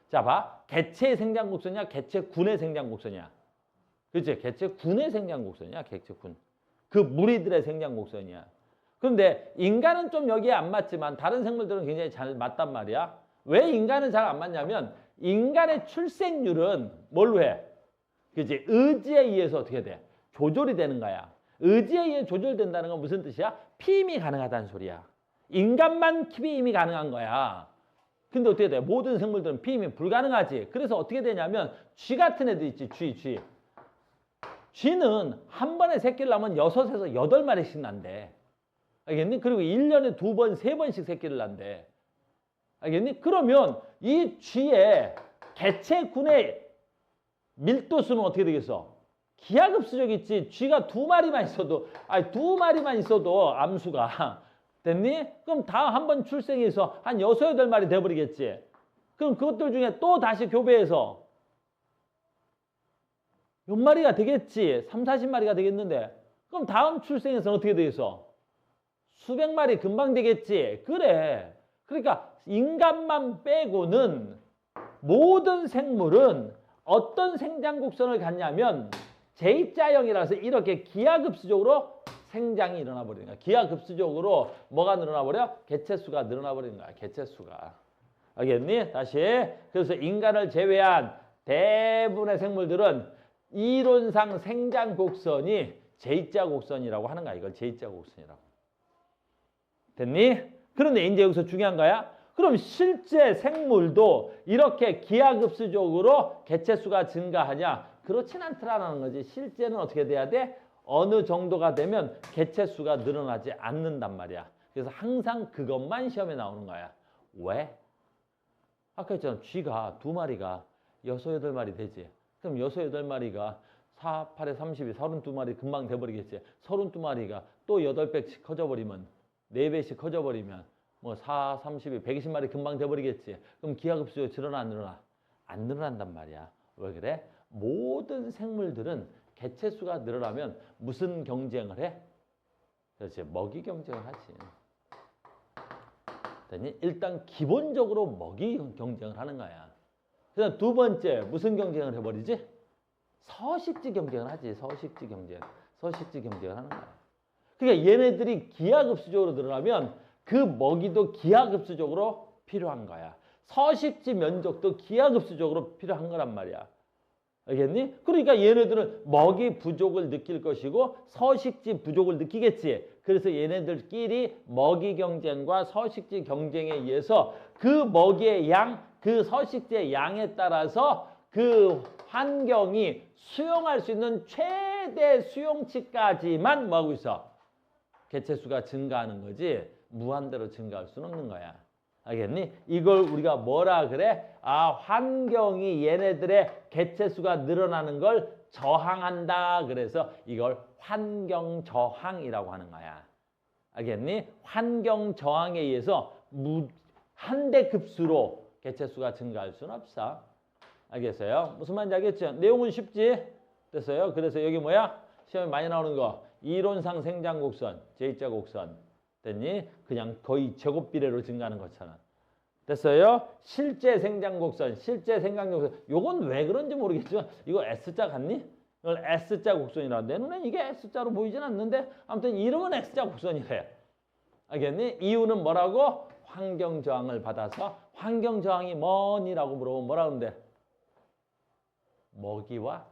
자, 봐. 개체의 생장곡선이야? 개체군의 생장곡선이야? 그렇지? 개체군의 생장곡선이야. 개체군. 그 무리들의 생장곡선이야. 그런데 인간은 좀 여기에 안 맞지만 다른 생물들은 굉장히 잘 맞단 말이야. 왜 인간은 잘 안 맞냐면 인간의 출생률은 뭘로 해? 그치? 의지에 의해서 어떻게 돼? 조절이 되는 거야. 의지에 의해 조절된다는 건 무슨 뜻이야? 피임이 가능하다는 소리야. 인간만 피임이 가능한 거야. 근데 어떻게 돼? 모든 생물들은 피임이 불가능하지. 그래서 어떻게 되냐면 쥐 같은 애들 있지. 쥐. 쥐는 한 번에 새끼를 낳으면 6에서 8마리씩 난대. 알겠니? 그리고 1년에 2번, 3번씩 새끼를 난대. 알겠니? 그러면 이 쥐의 개체군의 밀도수는 어떻게 되겠어? 기하급수적이지. 쥐가 2마리만 있어도, 아니 2마리만 있어도 암수가 됐니? 그럼 다 한 번 출생해서 한 6, 8마리 돼버리겠지. 그럼 그것들 중에 또 다시 교배해서 몇 마리가 되겠지. 3, 40마리가 되겠는데 그럼 다음 출생에서는 어떻게 되겠어? 수백 마리 금방 되겠지. 그래. 그러니까 인간만 빼고는 모든 생물은 어떤 생장곡선을 갖냐면 J자형이라서 이렇게 기하급수적으로 생장이 일어나 버리는 거야. 기하급수적으로 뭐가 늘어나 버려? 개체수가 늘어나 버리는 거야. 개체수가. 알겠니? 다시. 그래서 인간을 제외한 대부분의 생물들은 이론상 생장곡선이 J자 곡선이라고 하는 거야. 이걸 J자 곡선이라고. 됐니? 그런데 이제 여기서 중요한 거야. 그럼 실제 생물도 이렇게 기하급수적으로 개체수가 증가하냐? 그렇진 않더라는 거지. 실제는 어떻게 돼야 돼? 어느 정도가 되면 개체수가 늘어나지 않는단 말이야. 그래서 항상 그것만 시험에 나오는 거야. 왜? 아까 했잖아. 쥐가 2마리가 6, 8마리 되지. 그럼 6, 8마리가 4, 8에 32, 32마리 금방 돼버리겠지. 32마리가 또 8배씩 커져버리면 4배씩 커져버리면 뭐 4, 32, 120마리 금방 돼버리겠지. 그럼 기하급수적으로 늘어나 안 늘어나? 안 늘어난단 말이야. 왜 그래? 모든 생물들은 개체수가 늘어나면 무슨 경쟁을 해? 그렇지. 먹이 경쟁을 하지. 됐니? 일단 기본적으로 먹이 경쟁을 하는 거야. 그다음 두 번째 무슨 경쟁을 해버리지? 서식지 경쟁을 하지. 서식지 경쟁을 하는 거야. 그러니까 얘네들이 기하급수적으로 늘어나면 그 먹이도 기하급수적으로 필요한 거야. 서식지 면적도 기하급수적으로 필요한 거란 말이야. 알겠니? 그러니까 얘네들은 먹이 부족을 느낄 것이고 서식지 부족을 느끼겠지. 그래서 얘네들끼리 먹이 경쟁과 서식지 경쟁에 의해서 그 먹이의 양, 그 서식지의 양에 따라서 그 환경이 수용할 수 있는 최대 수용치까지만 뭐하고 있어? 개체수가 증가하는 거지 무한대로 증가할 수는 없는 거야. 알겠니? 이걸 우리가 뭐라 그래? 아, 환경이 얘네들의 개체수가 늘어나는 걸 저항한다. 그래서 이걸 환경 저항이라고 하는 거야. 알겠니? 환경 저항에 의해서 한대 급수로 개체수가 증가할 수는 없어. 알겠어요? 무슨 말인지 알겠죠? 내용은 쉽지? 됐어요? 그래서 여기 뭐야? 시험에 많이 나오는 거. 이론상 생장곡선, J자 곡선. 됐니? 그냥 거의 제곱비례로 증가하는 것처럼. 됐어요? 실제 생장곡선, 요건 왜 그런지 모르겠지만 이거 S자 같니? 이걸 S자 곡선이라고. 내 눈엔 이게 S자로 보이진 않는데 아무튼 이름은 S자 곡선이래. 알겠니? 이유는 뭐라고? 환경 저항을 받아서 환경 저항이 뭐니라고 물어보면 뭐라 그러는데? 먹이와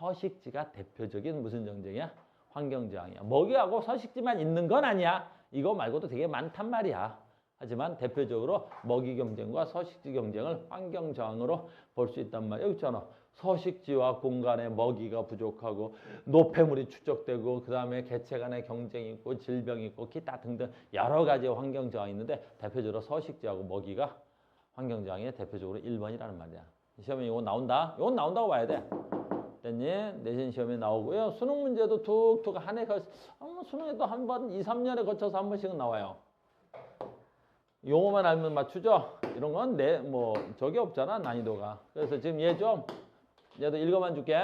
서식지가 대표적인 무슨 경쟁이야? 환경저항이야. 먹이하고 서식지만 있는 건 아니야. 이거 말고도 되게 많단 말이야. 하지만 대표적으로 먹이 경쟁과 서식지 경쟁을 환경저항으로 볼 수 있단 말이야. 여기 있잖아. 서식지와 공간에 먹이가 부족하고 노폐물이 축적되고 그 다음에 개체 간의 경쟁이 있고 질병이 있고 기타 등등 여러 가지 환경저항이 있는데 대표적으로 서식지하고 먹이가 환경저항의 대표적으로 1번이라는 말이야. 시험에 이거 나온다. 이건 나온다고 봐야 돼. 됐니? 내신 시험에 나오고요. 수능 문제도 툭툭 한 해 수능에도 한 번, 2, 3년에 거쳐서 한 번씩은 나와요. 용어만 알면 맞추죠? 이런 건 저게 없잖아, 난이도가. 그래서 지금 얘도 읽어만 줄게.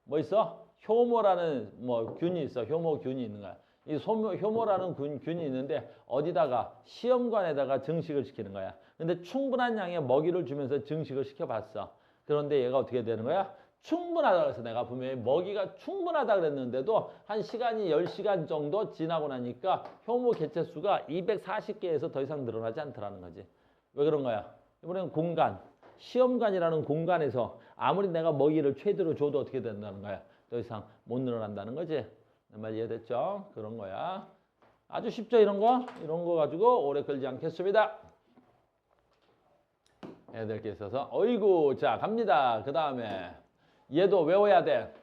뭐 있어? 효모라는 균이 있어. 효모균이 있는 거야. 이 효모라는 균이 있는데 어디다가 시험관에다가 증식을 시키는 거야. 근데 충분한 양의 먹이를 주면서 증식을 시켜봤어. 그런데 얘가 어떻게 되는 거야? 충분하다 그래서 내가 분명히 먹이가 충분하다 그랬는데도 한 시간이 10시간 정도 지나고 나니까 효모 개체 수가 240개에서 더 이상 늘어나지 않더라는 거지. 왜 그런 거야? 이번엔 공간, 시험관이라는 공간에서 아무리 내가 먹이를 최대로 줘도 어떻게 된다는 거야? 더 이상 못 늘어난다는 거지. 내 말 이해됐죠? 그런 거야. 아주 쉽죠, 이런 거? 이런 거 가지고 오래 걸지 않겠습니다. 해야 될 게 있어서. 어이구, 자, 갑니다. 그 다음에 얘도 외워야 돼.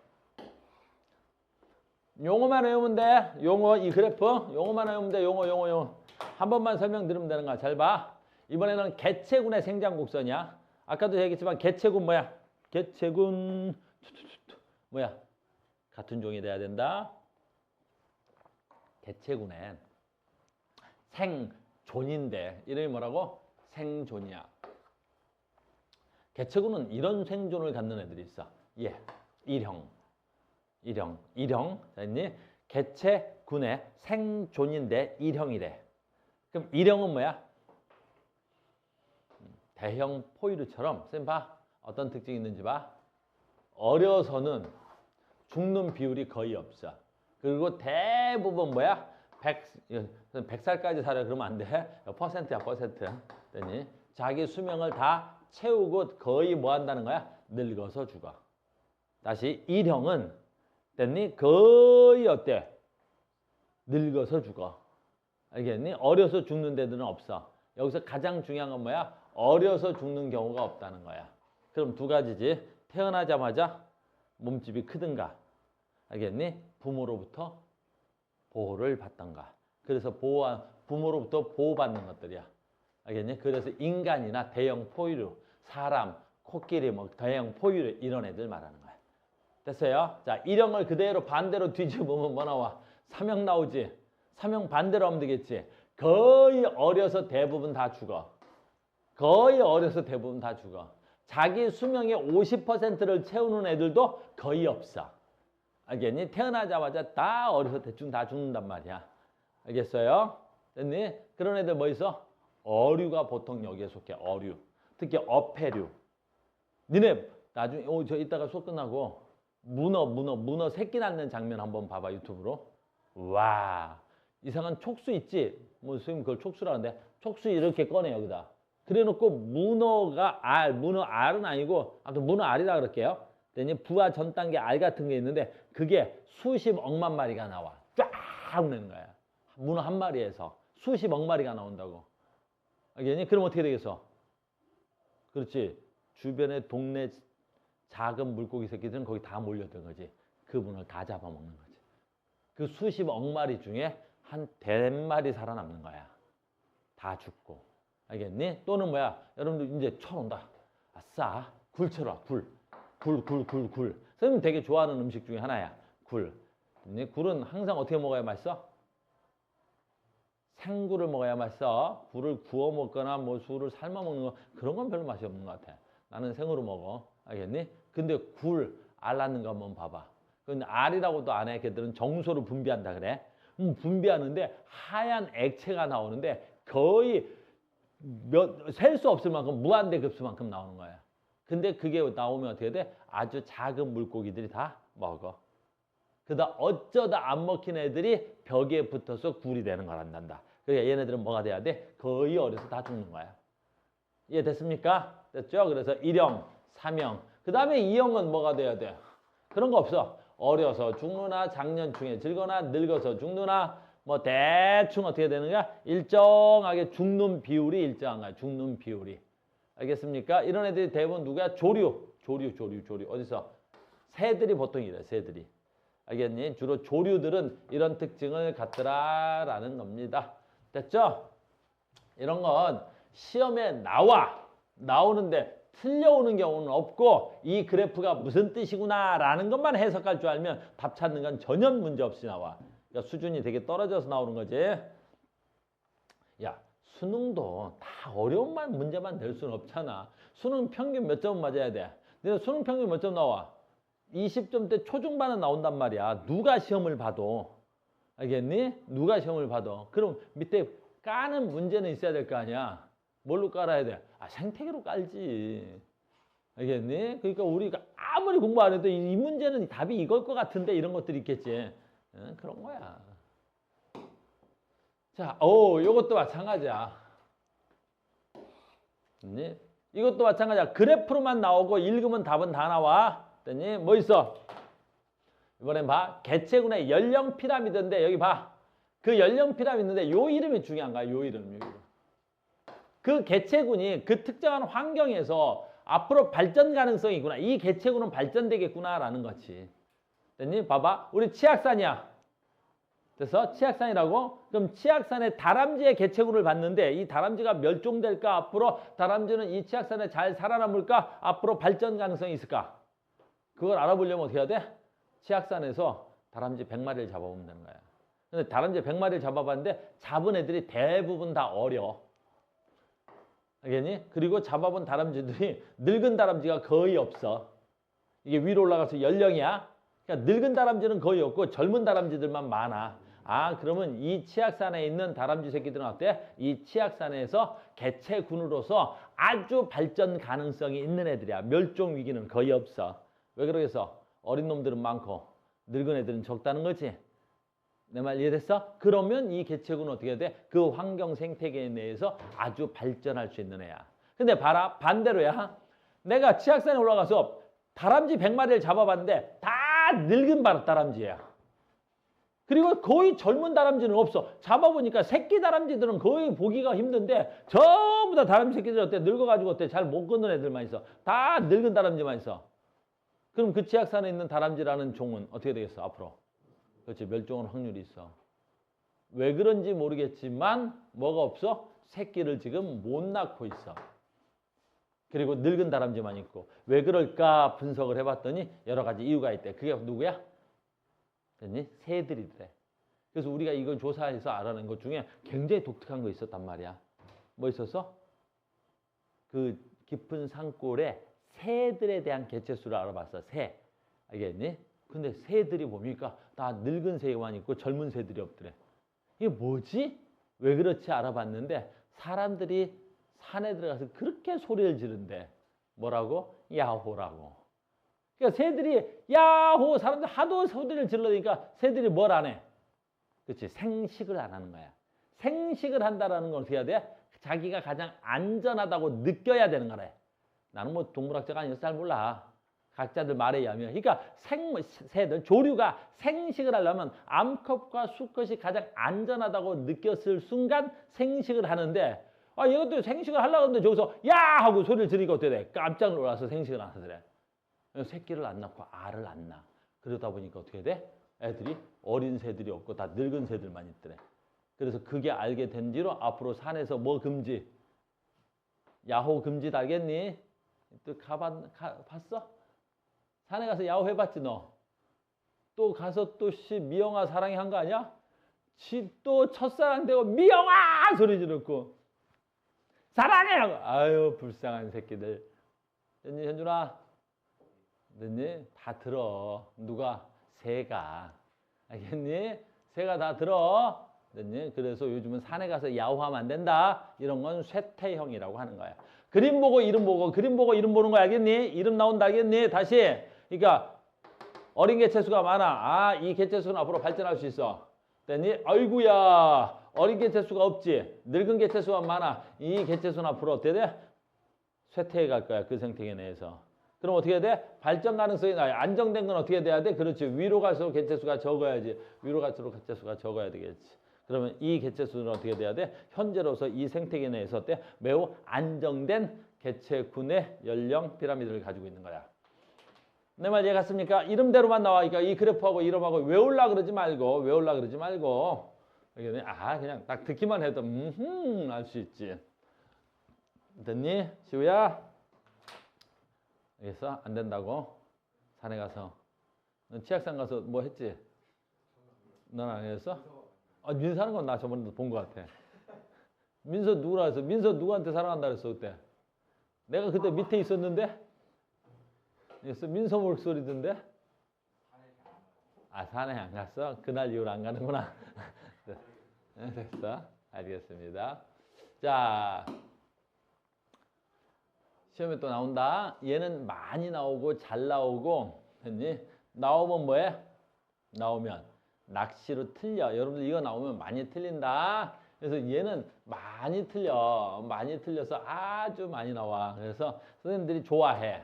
용어만 외우면 돼. 용어, 이 그래프. 용어만 외우면 돼. 용어. 한 번만 설명드리면 되는 거야. 잘 봐. 이번에는 개체군의 생장곡선이야. 아까도 얘기했지만 개체군 뭐야? 개체군 뭐야? 같은 종이 돼야 된다. 개체군엔 생존인데 이름이 뭐라고? 생존이야. 개체군은 이런 생존을 갖는 애들이 있어. 일형. 됐니? 개체군의 생존인데 일형이래. 그럼 일형은 뭐야? 대형 포유류처럼 쌤 봐. 어떤 특징이 있는지 봐. 어려서는 죽는 비율이 거의 없어. 그리고 대부분 뭐야? 100살까지 살아 그러면 안 돼. 퍼센트야, 퍼센트. 됐니? 자기 수명을 다 채우고 거의 뭐 한다는 거야? 늙어서 죽어. 다시 일형은 됐니? 거의 어때? 늙어서 죽어. 알겠니? 어려서 죽는 데들은 없어. 여기서 가장 중요한 건 뭐야? 어려서 죽는 경우가 없다는 거야. 그럼 두 가지지. 태어나자마자 몸집이 크든가. 알겠니? 부모로부터 보호를 받던가. 그래서 부모로부터 보호받는 것들이야. 알겠니? 그래서 인간이나 대형 포유류, 사람, 코끼리, 대형 포유류 이런 애들 말하는 거야. 됐어요? 자, 일형을 그대로 반대로 뒤집으면 뭐 나와? 삼형 나오지? 삼형 반대로 하면 되겠지? 거의 어려서 대부분 다 죽어. 거의 어려서 대부분 다 죽어. 자기 수명의 50%를 채우는 애들도 거의 없어. 알겠니? 태어나자마자 다 어려서 대충 다 죽는단 말이야. 알겠어요? 됐니? 그런 애들 뭐 있어? 어류가 보통 여기에 속해. 어류. 특히 어패류. 니네 나중에 저 이따가 수업 끝나고 문어 새끼 낳는 장면 한번 봐봐 유튜브로. 와, 이상한 촉수 있지? 선생님 그걸 촉수라는데 촉수 이렇게 꺼내 여기다. 그래놓고 문어 알은 아니고 아무튼 문어 알이라 그럴게요. 부화 전 단계 알 같은 게 있는데 그게 수십억만 마리가 나와. 쫙 내는 거야. 문어 한 마리에서 수십억 마리가 나온다고. 알겠니? 그럼 어떻게 되겠어? 그렇지. 주변의 동네 작은 물고기 새끼들은 거기 다 몰려든 거지. 그 문어를 다 잡아먹는 거지. 그 수십억 마리 중에 한 100마리 살아남는 거야. 다 죽고. 알겠니? 또는 뭐야? 여러분들 이제 쳐온다. 아싸. 굴 쳐라. 굴. 선생님 되게 좋아하는 음식 중에 하나야. 굴. 굴은 항상 어떻게 먹어야 맛있어? 생굴을 먹어야 맛있어. 굴을 구워 먹거나 술을 삶아 먹는 거 그런 건 별로 맛이 없는 것 같아. 나는 생으로 먹어. 알겠니? 근데 알 낳는 거 한번 봐봐. 근데 알이라고도 안 해. 걔들은 정수로 분비한다 그래. 분비하는데 하얀 액체가 나오는데 거의 셀 수 없을 만큼 무한대 급수만큼 나오는 거야. 근데 그게 나오면 어떻게 돼? 아주 작은 물고기들이 다 먹어. 그러다 어쩌다 안 먹힌 애들이 벽에 붙어서 굴이 되는 거란단다. 그러니까 얘네들은 뭐가 돼야 돼? 거의 어려서 다 죽는 거야. 이해됐습니까? 됐죠? 그래서 1형, 3형. 그 다음에 2형은 뭐가 돼야 돼? 그런 거 없어. 어려서 죽느나 장년충에 들거나 늙어서 죽느나 뭐 대충 어떻게 되는 거야? 일정하게 죽는 비율이 일정한 거야. 죽는 비율이. 알겠습니까? 이런 애들이 대부분 누구야? 조류. 어디서? 새들이 보통 이래. 새들이. 알겠니? 주로 조류들은 이런 특징을 갖더라라는 겁니다. 됐죠? 이런 건 시험에 나오는데 틀려오는 경우는 없고 이 그래프가 무슨 뜻이구나라는 것만 해석할 줄 알면 답 찾는 건 전혀 문제 없이 나와. 그러니까 수준이 되게 떨어져서 나오는 거지. 야, 수능도 다 어려운 문제만 낼 수는 없잖아. 수능 평균 몇 점 맞아야 돼? 근데 수능 평균 몇 점 나와? 20점대 초중반은 나온단 말이야. 누가 시험을 봐도. 알겠니? 누가 시험을 봐도. 그럼 밑에 까는 문제는 있어야 될 거 아니야. 뭘로 깔아야 돼? 생태계로 깔지. 알겠니? 그러니까 우리가 아무리 공부 안 해도 이 문제는 답이 이걸 것 같은데 이런 것들이 있겠지. 그런 거야. 자, 요것도 마찬가지야. 됐니? 이것도 마찬가지야. 그래프로만 나오고 읽으면 답은 다 나와. 됐니? 뭐 있어? 이번엔 봐. 개체군의 연령 피라미드인데 여기 봐. 그 연령 피라미드인데 요 이름이 중요한 거야. 요 이름. 그 개체군이 그 특정한 환경에서 앞으로 발전 가능성이 있구나. 이 개체군은 발전되겠구나라는 거지. 됐니? 봐봐. 우리 치악산이야. 그래서 치악산이라고? 그럼 치악산의 다람쥐의 개체군을 봤는데 이 다람쥐가 멸종될까? 앞으로 다람쥐는 이 치악산에 잘 살아남을까? 앞으로 발전 가능성이 있을까? 그걸 알아보려면 어떻게 해야 돼? 치악산에서 다람쥐 100마리를 잡아보면 되는 거야. 근데 다람쥐 100마리를 잡아봤는데 잡은 애들이 대부분 다 어려. 알겠니? 그리고 잡아본 다람쥐들이 늙은 다람쥐가 거의 없어. 이게 위로 올라가서 연령이야. 그러니까 늙은 다람쥐는 거의 없고 젊은 다람쥐들만 많아. 그러면 이 치악산에 있는 다람쥐 새끼들은 어때? 이 치악산에서 개체군으로서 아주 발전 가능성이 있는 애들이야. 멸종 위기는 거의 없어. 왜 그러겠어? 어린 놈들은 많고 늙은 애들은 적다는 거지. 내 말 이해됐어? 그러면 이 개체군은 어떻게 해야 돼? 그 환경 생태계 내에서 아주 발전할 수 있는 애야. 근데 봐라. 반대로야. 내가 치악산에 올라가서 다람쥐 100마리를 잡아봤는데 다 늙은 다람쥐야. 그리고 거의 젊은 다람쥐는 없어. 잡아보니까 새끼 다람쥐들은 거의 보기가 힘든데 전부 다 다람쥐 새끼들 어때? 늙어가지고 어때? 잘 못 걷는 애들만 있어. 다 늙은 다람쥐만 있어. 그럼 그 치악산에 있는 다람쥐라는 종은 어떻게 되겠어? 앞으로. 그렇지. 멸종할 확률이 있어. 왜 그런지 모르겠지만 뭐가 없어? 새끼를 지금 못 낳고 있어. 그리고 늙은 다람쥐만 있고. 왜 그럴까 분석을 해봤더니 여러 가지 이유가 있대. 그게 누구야? 됐니? 새들이래. 그래서 우리가 이걸 조사해서 알아낸 것 중에 굉장히 독특한 거 있었단 말이야. 뭐 있었어? 그 깊은 산골에 새들에 대한 개체수를 알아봤어. 새. 알겠니? 근데 새들이 뭡니까? 다 늙은 새만 있고 젊은 새들이 없더래. 이게 뭐지? 왜 그렇지 알아봤는데 사람들이 산에 들어가서 그렇게 소리를 지른대. 뭐라고? 야호라고. 그러니까 새들이 야호 사람들 하도 소리를 질러니까 새들이 뭘 안 해? 그렇지. 생식을 안 하는 거야. 생식을 한다라는 건 어떻게 해야 돼? 자기가 가장 안전하다고 느껴야 되는 거래. 나는 뭐 동물학자가 아니어서 잘 몰라. 각자들 말에 의하면. 그러니까 새들, 조류가 생식을 하려면 암컷과 수컷이 가장 안전하다고 느꼈을 순간 생식을 하는데 이것도 생식을 하려고 하는데 저기서 야! 하고 소리를 지르니까 어떻게 돼? 깜짝 놀라서 생식을 안 하더래. 새끼를 안 낳고 알을 안 낳아. 그러다 보니까 어떻게 돼? 애들이 어린 새들이 없고 다 늙은 새들만 있더래. 그래서 그게 알게 된 뒤로 앞으로 산에서 뭐 금지? 야호 금지 알겠니? 또 봤어? 산에 가서 야호 해봤지 너? 또 가서 또 미영아 사랑해 한 거 아니야? 지 또 첫사랑 되고 미영아 소리 지르고 사랑해 하고 아유 불쌍한 새끼들. 됐니 현준아? 됐니? 다 들어. 누가? 새가. 알겠니? 새가 다 들어. 됐니? 그래서 요즘은 산에 가서 야호하면 안 된다. 이런 건 쇠퇴형이라고 하는 거야. 그림 보고 이름 보고 그림 보고 이름 보는 거 알겠니? 이름 나온다 알겠니? 다시. 그러니까 어린 개체수가 많아. 이 개체수는 앞으로 발전할 수 있어. 됐니? 아이고야. 어린 개체수가 없지. 늙은 개체수가 많아. 이 개체수는 앞으로 어떻게 돼? 쇠퇴해 갈 거야. 그 생태계 내에서. 그럼 어떻게 해야 돼? 발전 가능성이 나요. 안정된 건 어떻게 돼야 돼? 그렇지. 위로 갈수록 개체수가 적어야지. 위로 갈수록 개체수가 적어야 되겠지. 그러면 이 개체수는 어떻게 돼야 돼? 현재로서 이 생태계 내에서 어때? 매우 안정된 개체군의 연령 피라미드를 가지고 있는 거야. 내 말 이해갔습니까? 이름대로만 나와니까 이 그래프하고 이름하고 외우려 그러지 말고 그냥 딱 듣기만 해도 알 수 있지. 됐니? 시우야? 알겠어? 안 된다고? 산에 가서 넌 치약산 가서 뭐 했지? 넌 안 했어? 민서 하는 건 나 저번에도 본 것 같아. 민서 누구라 했어? 민서 누구한테 사랑한다 그랬어 그때? 내가 그때 밑에 있었는데? 그래서 민서 목소리던데? 산에 안 갔어? 그날 이후로 안 가는구나. 됐어? 알겠습니다. 자, 시험에 또 나온다. 얘는 많이 나오고 잘 나오고, 됐니? 나오면 뭐해? 나오면 낚시로 틀려. 여러분들 이거 나오면 많이 틀린다. 그래서 얘는 많이 틀려. 많이 틀려서 아주 많이 나와. 그래서 선생님들이 좋아해.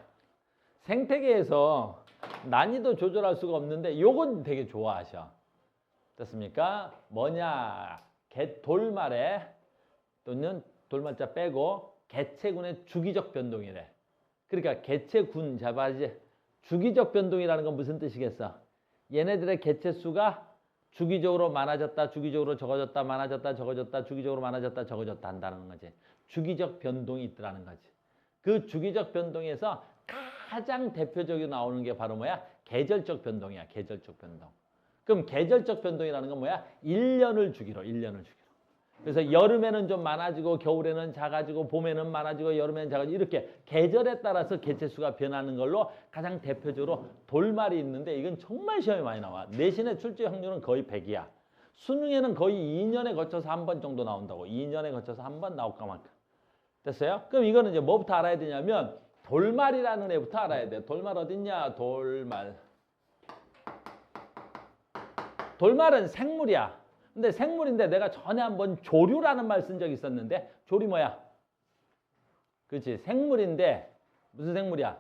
생태계에서 난이도 조절할 수가 없는데 요건 되게 좋아하셔. 됐습니까? 뭐냐? 돌말에 또는 돌말자 빼고 개체군의 주기적 변동이래. 그러니까 개체군 잡아야지. 주기적 변동이라는 건 무슨 뜻이겠어? 얘네들의 개체수가 주기적으로 많아졌다, 주기적으로 적어졌다, 많아졌다, 적어졌다, 주기적으로 많아졌다, 적어졌다 한다는 거지. 주기적 변동이 있더라는 거지. 그 주기적 변동에서 가장 대표적으로 나오는 게 바로 뭐야? 계절적 변동이야. 계절적 변동. 그럼 계절적 변동이라는 건 뭐야? 1년을 주기로. 그래서 여름에는 좀 많아지고 겨울에는 작아지고 봄에는 많아지고 여름에는 작아지고 이렇게 계절에 따라서 개체수가 변하는 걸로 가장 대표적으로 돌말이 있는데 이건 정말 시험에 많이 나와. 내신의 출제 확률은 거의 100이야. 수능에는 거의 2년에 거쳐서 한 번 정도 나온다고. 2년에 거쳐서 한 번 나올까 말까. 됐어요? 그럼 이거는 이제 뭐부터 알아야 되냐면 돌말이라는 애부터 알아야 돼. 돌말 어딨냐? 돌말. 돌말은 생물이야. 근데 생물인데 내가 전에 한번 조류라는 말 쓴 적이 있었는데 조류 뭐야? 그렇지. 생물인데 무슨 생물이야?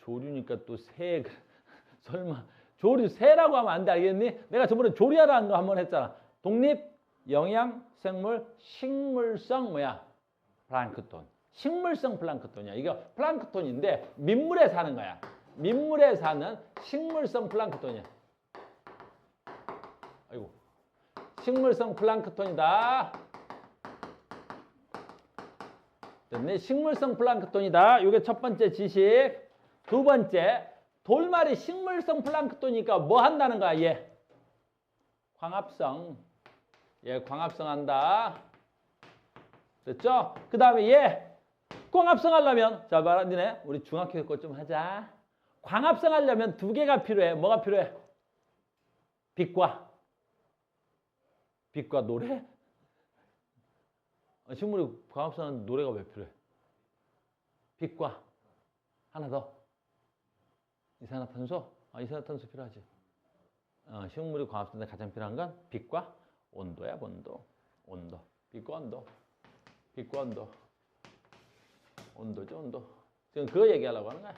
조류니까 또 새. 설마 조류 새라고 하면 안 돼. 알겠니? 내가 저번에 조류라는 거 한번 했잖아. 독립, 영양, 생물, 식물성 뭐야? 플랑크톤. 식물성 플랑크톤이야. 이거 플랑크톤인데 민물에 사는 거야. 민물에 사는 식물성 플랑크톤이야. 아이고. 식물성 플랑크톤이다. 됐네. 식물성 플랑크톤이다. 이게 첫 번째 지식. 두 번째, 돌말이 식물성 플랑크톤이니까 뭐 한다는 거야, 얘? 광합성. 얘 광합성 한다. 됐죠? 그 다음에 얘 광합성 하려면, 자, 봐라, 니네. 우리 중학교 거 좀 하자. 광합성 하려면 두 개가 필요해. 뭐가 필요해? 빛과 노래? 식물이 광합성하는 노래가 왜 필요해? 빛과 하나 더. 이산화탄소? 이산화탄소 필요하지. 식물이 광합성에 가장 필요한 건 빛과 온도야, 온도. 빛과 온도. 온도죠, 온도. 지금 그거 얘기하려고 하는 거야.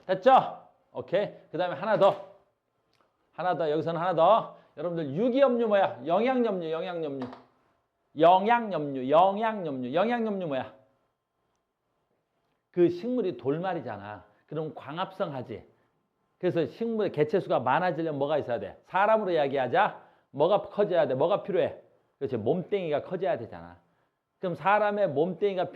됐죠? 오케이. 그 다음에 하나 더. 여기서는 하나 더. 여러분들 유기염류 뭐야? 영양염류 뭐야? 그 식물이 돌말이잖아. 그럼 광합성하지. 그래서 식물의 개체수가 많아지려면 뭐가 있어야 돼? 사람으로 이야기하자. 뭐가 커져야 돼? 뭐가 필요해? 그렇지. 몸뚱이가 커져야 되잖아. 그럼 사람의 몸뚱이가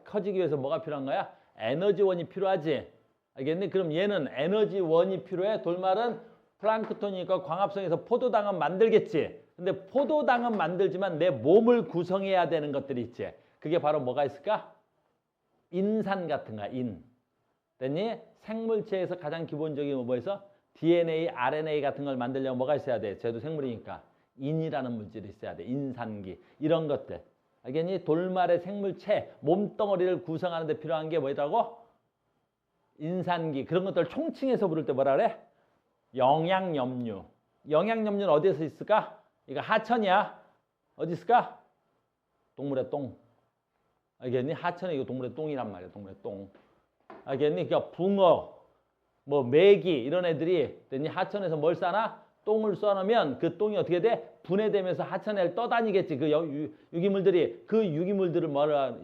커지기 위해서 뭐가 필요한 거야? 에너지원이 필요하지. 알겠니? 그럼 얘는 에너지원이 필요해. 돌말은 플랑크톤이니까 광합성에서 포도당은 만들겠지. 근데 포도당은 만들지만 내 몸을 구성해야 되는 것들이 있지. 그게 바로 뭐가 있을까? 인산 같은 거야. 됐니? 생물체에서 가장 기본적인 뭐에서 DNA, RNA 같은 걸 만들려면 뭐가 있어야 돼? 쟤도 생물이니까. 인이라는 물질이 있어야 돼. 인산기. 이런 것들. 알겠니? 돌말의 생물체, 몸덩어리를 구성하는 데 필요한 게 뭐라고? 인산기. 그런 것들을 총칭해서 부를 때 뭐라 그래? 영양염류. 영양염류는 어디에서 있을까? 이거 하천이야. 어디 있을까? 동물의 똥. 알겠니? 하천에 이거 동물의 똥이란 말이야. 동물의 똥. 알겠니? 그러니까 붕어, 뭐 메기 이런 애들이 됐니? 하천에서 뭘 싸나? 똥을 쏴놓으면 그 똥이 어떻게 돼? 분해되면서 하천에 떠다니겠지. 그 유기물들이 그 유기물들을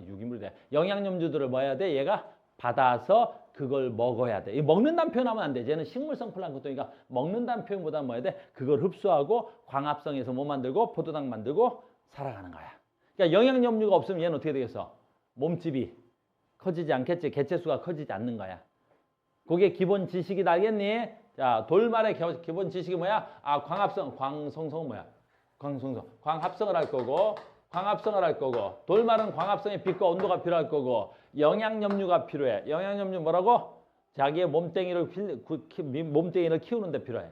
유기물이래. 영양염주들을 뭐 해야 돼? 얘가 받아서 그걸 먹어야 돼. 이 먹는다는 표현하면 안 돼. 얘는 식물성 플랑크톤이니까 먹는다는 표현보다 뭐 해야 돼? 그걸 흡수하고 광합성에서 뭐 만들고 포도당 만들고 살아가는 거야. 그러니까 영양염류가 없으면 얘는 어떻게 되겠어? 몸집이 커지지 않겠지. 개체수가 커지지 않는 거야. 그게 기본 지식이다. 알겠니? 자, 돌말의 기본 지식이 뭐야? 아, 광합성. 광성성은 뭐야? 광성성. 광합성을 할 거고, 광합성을 할 거고, 돌말은 광합성의 빛과 온도가 필요할 거고, 영양염류가 필요해. 영양염류 뭐라고? 자기의 몸뚱이를 키우는 데 필요해.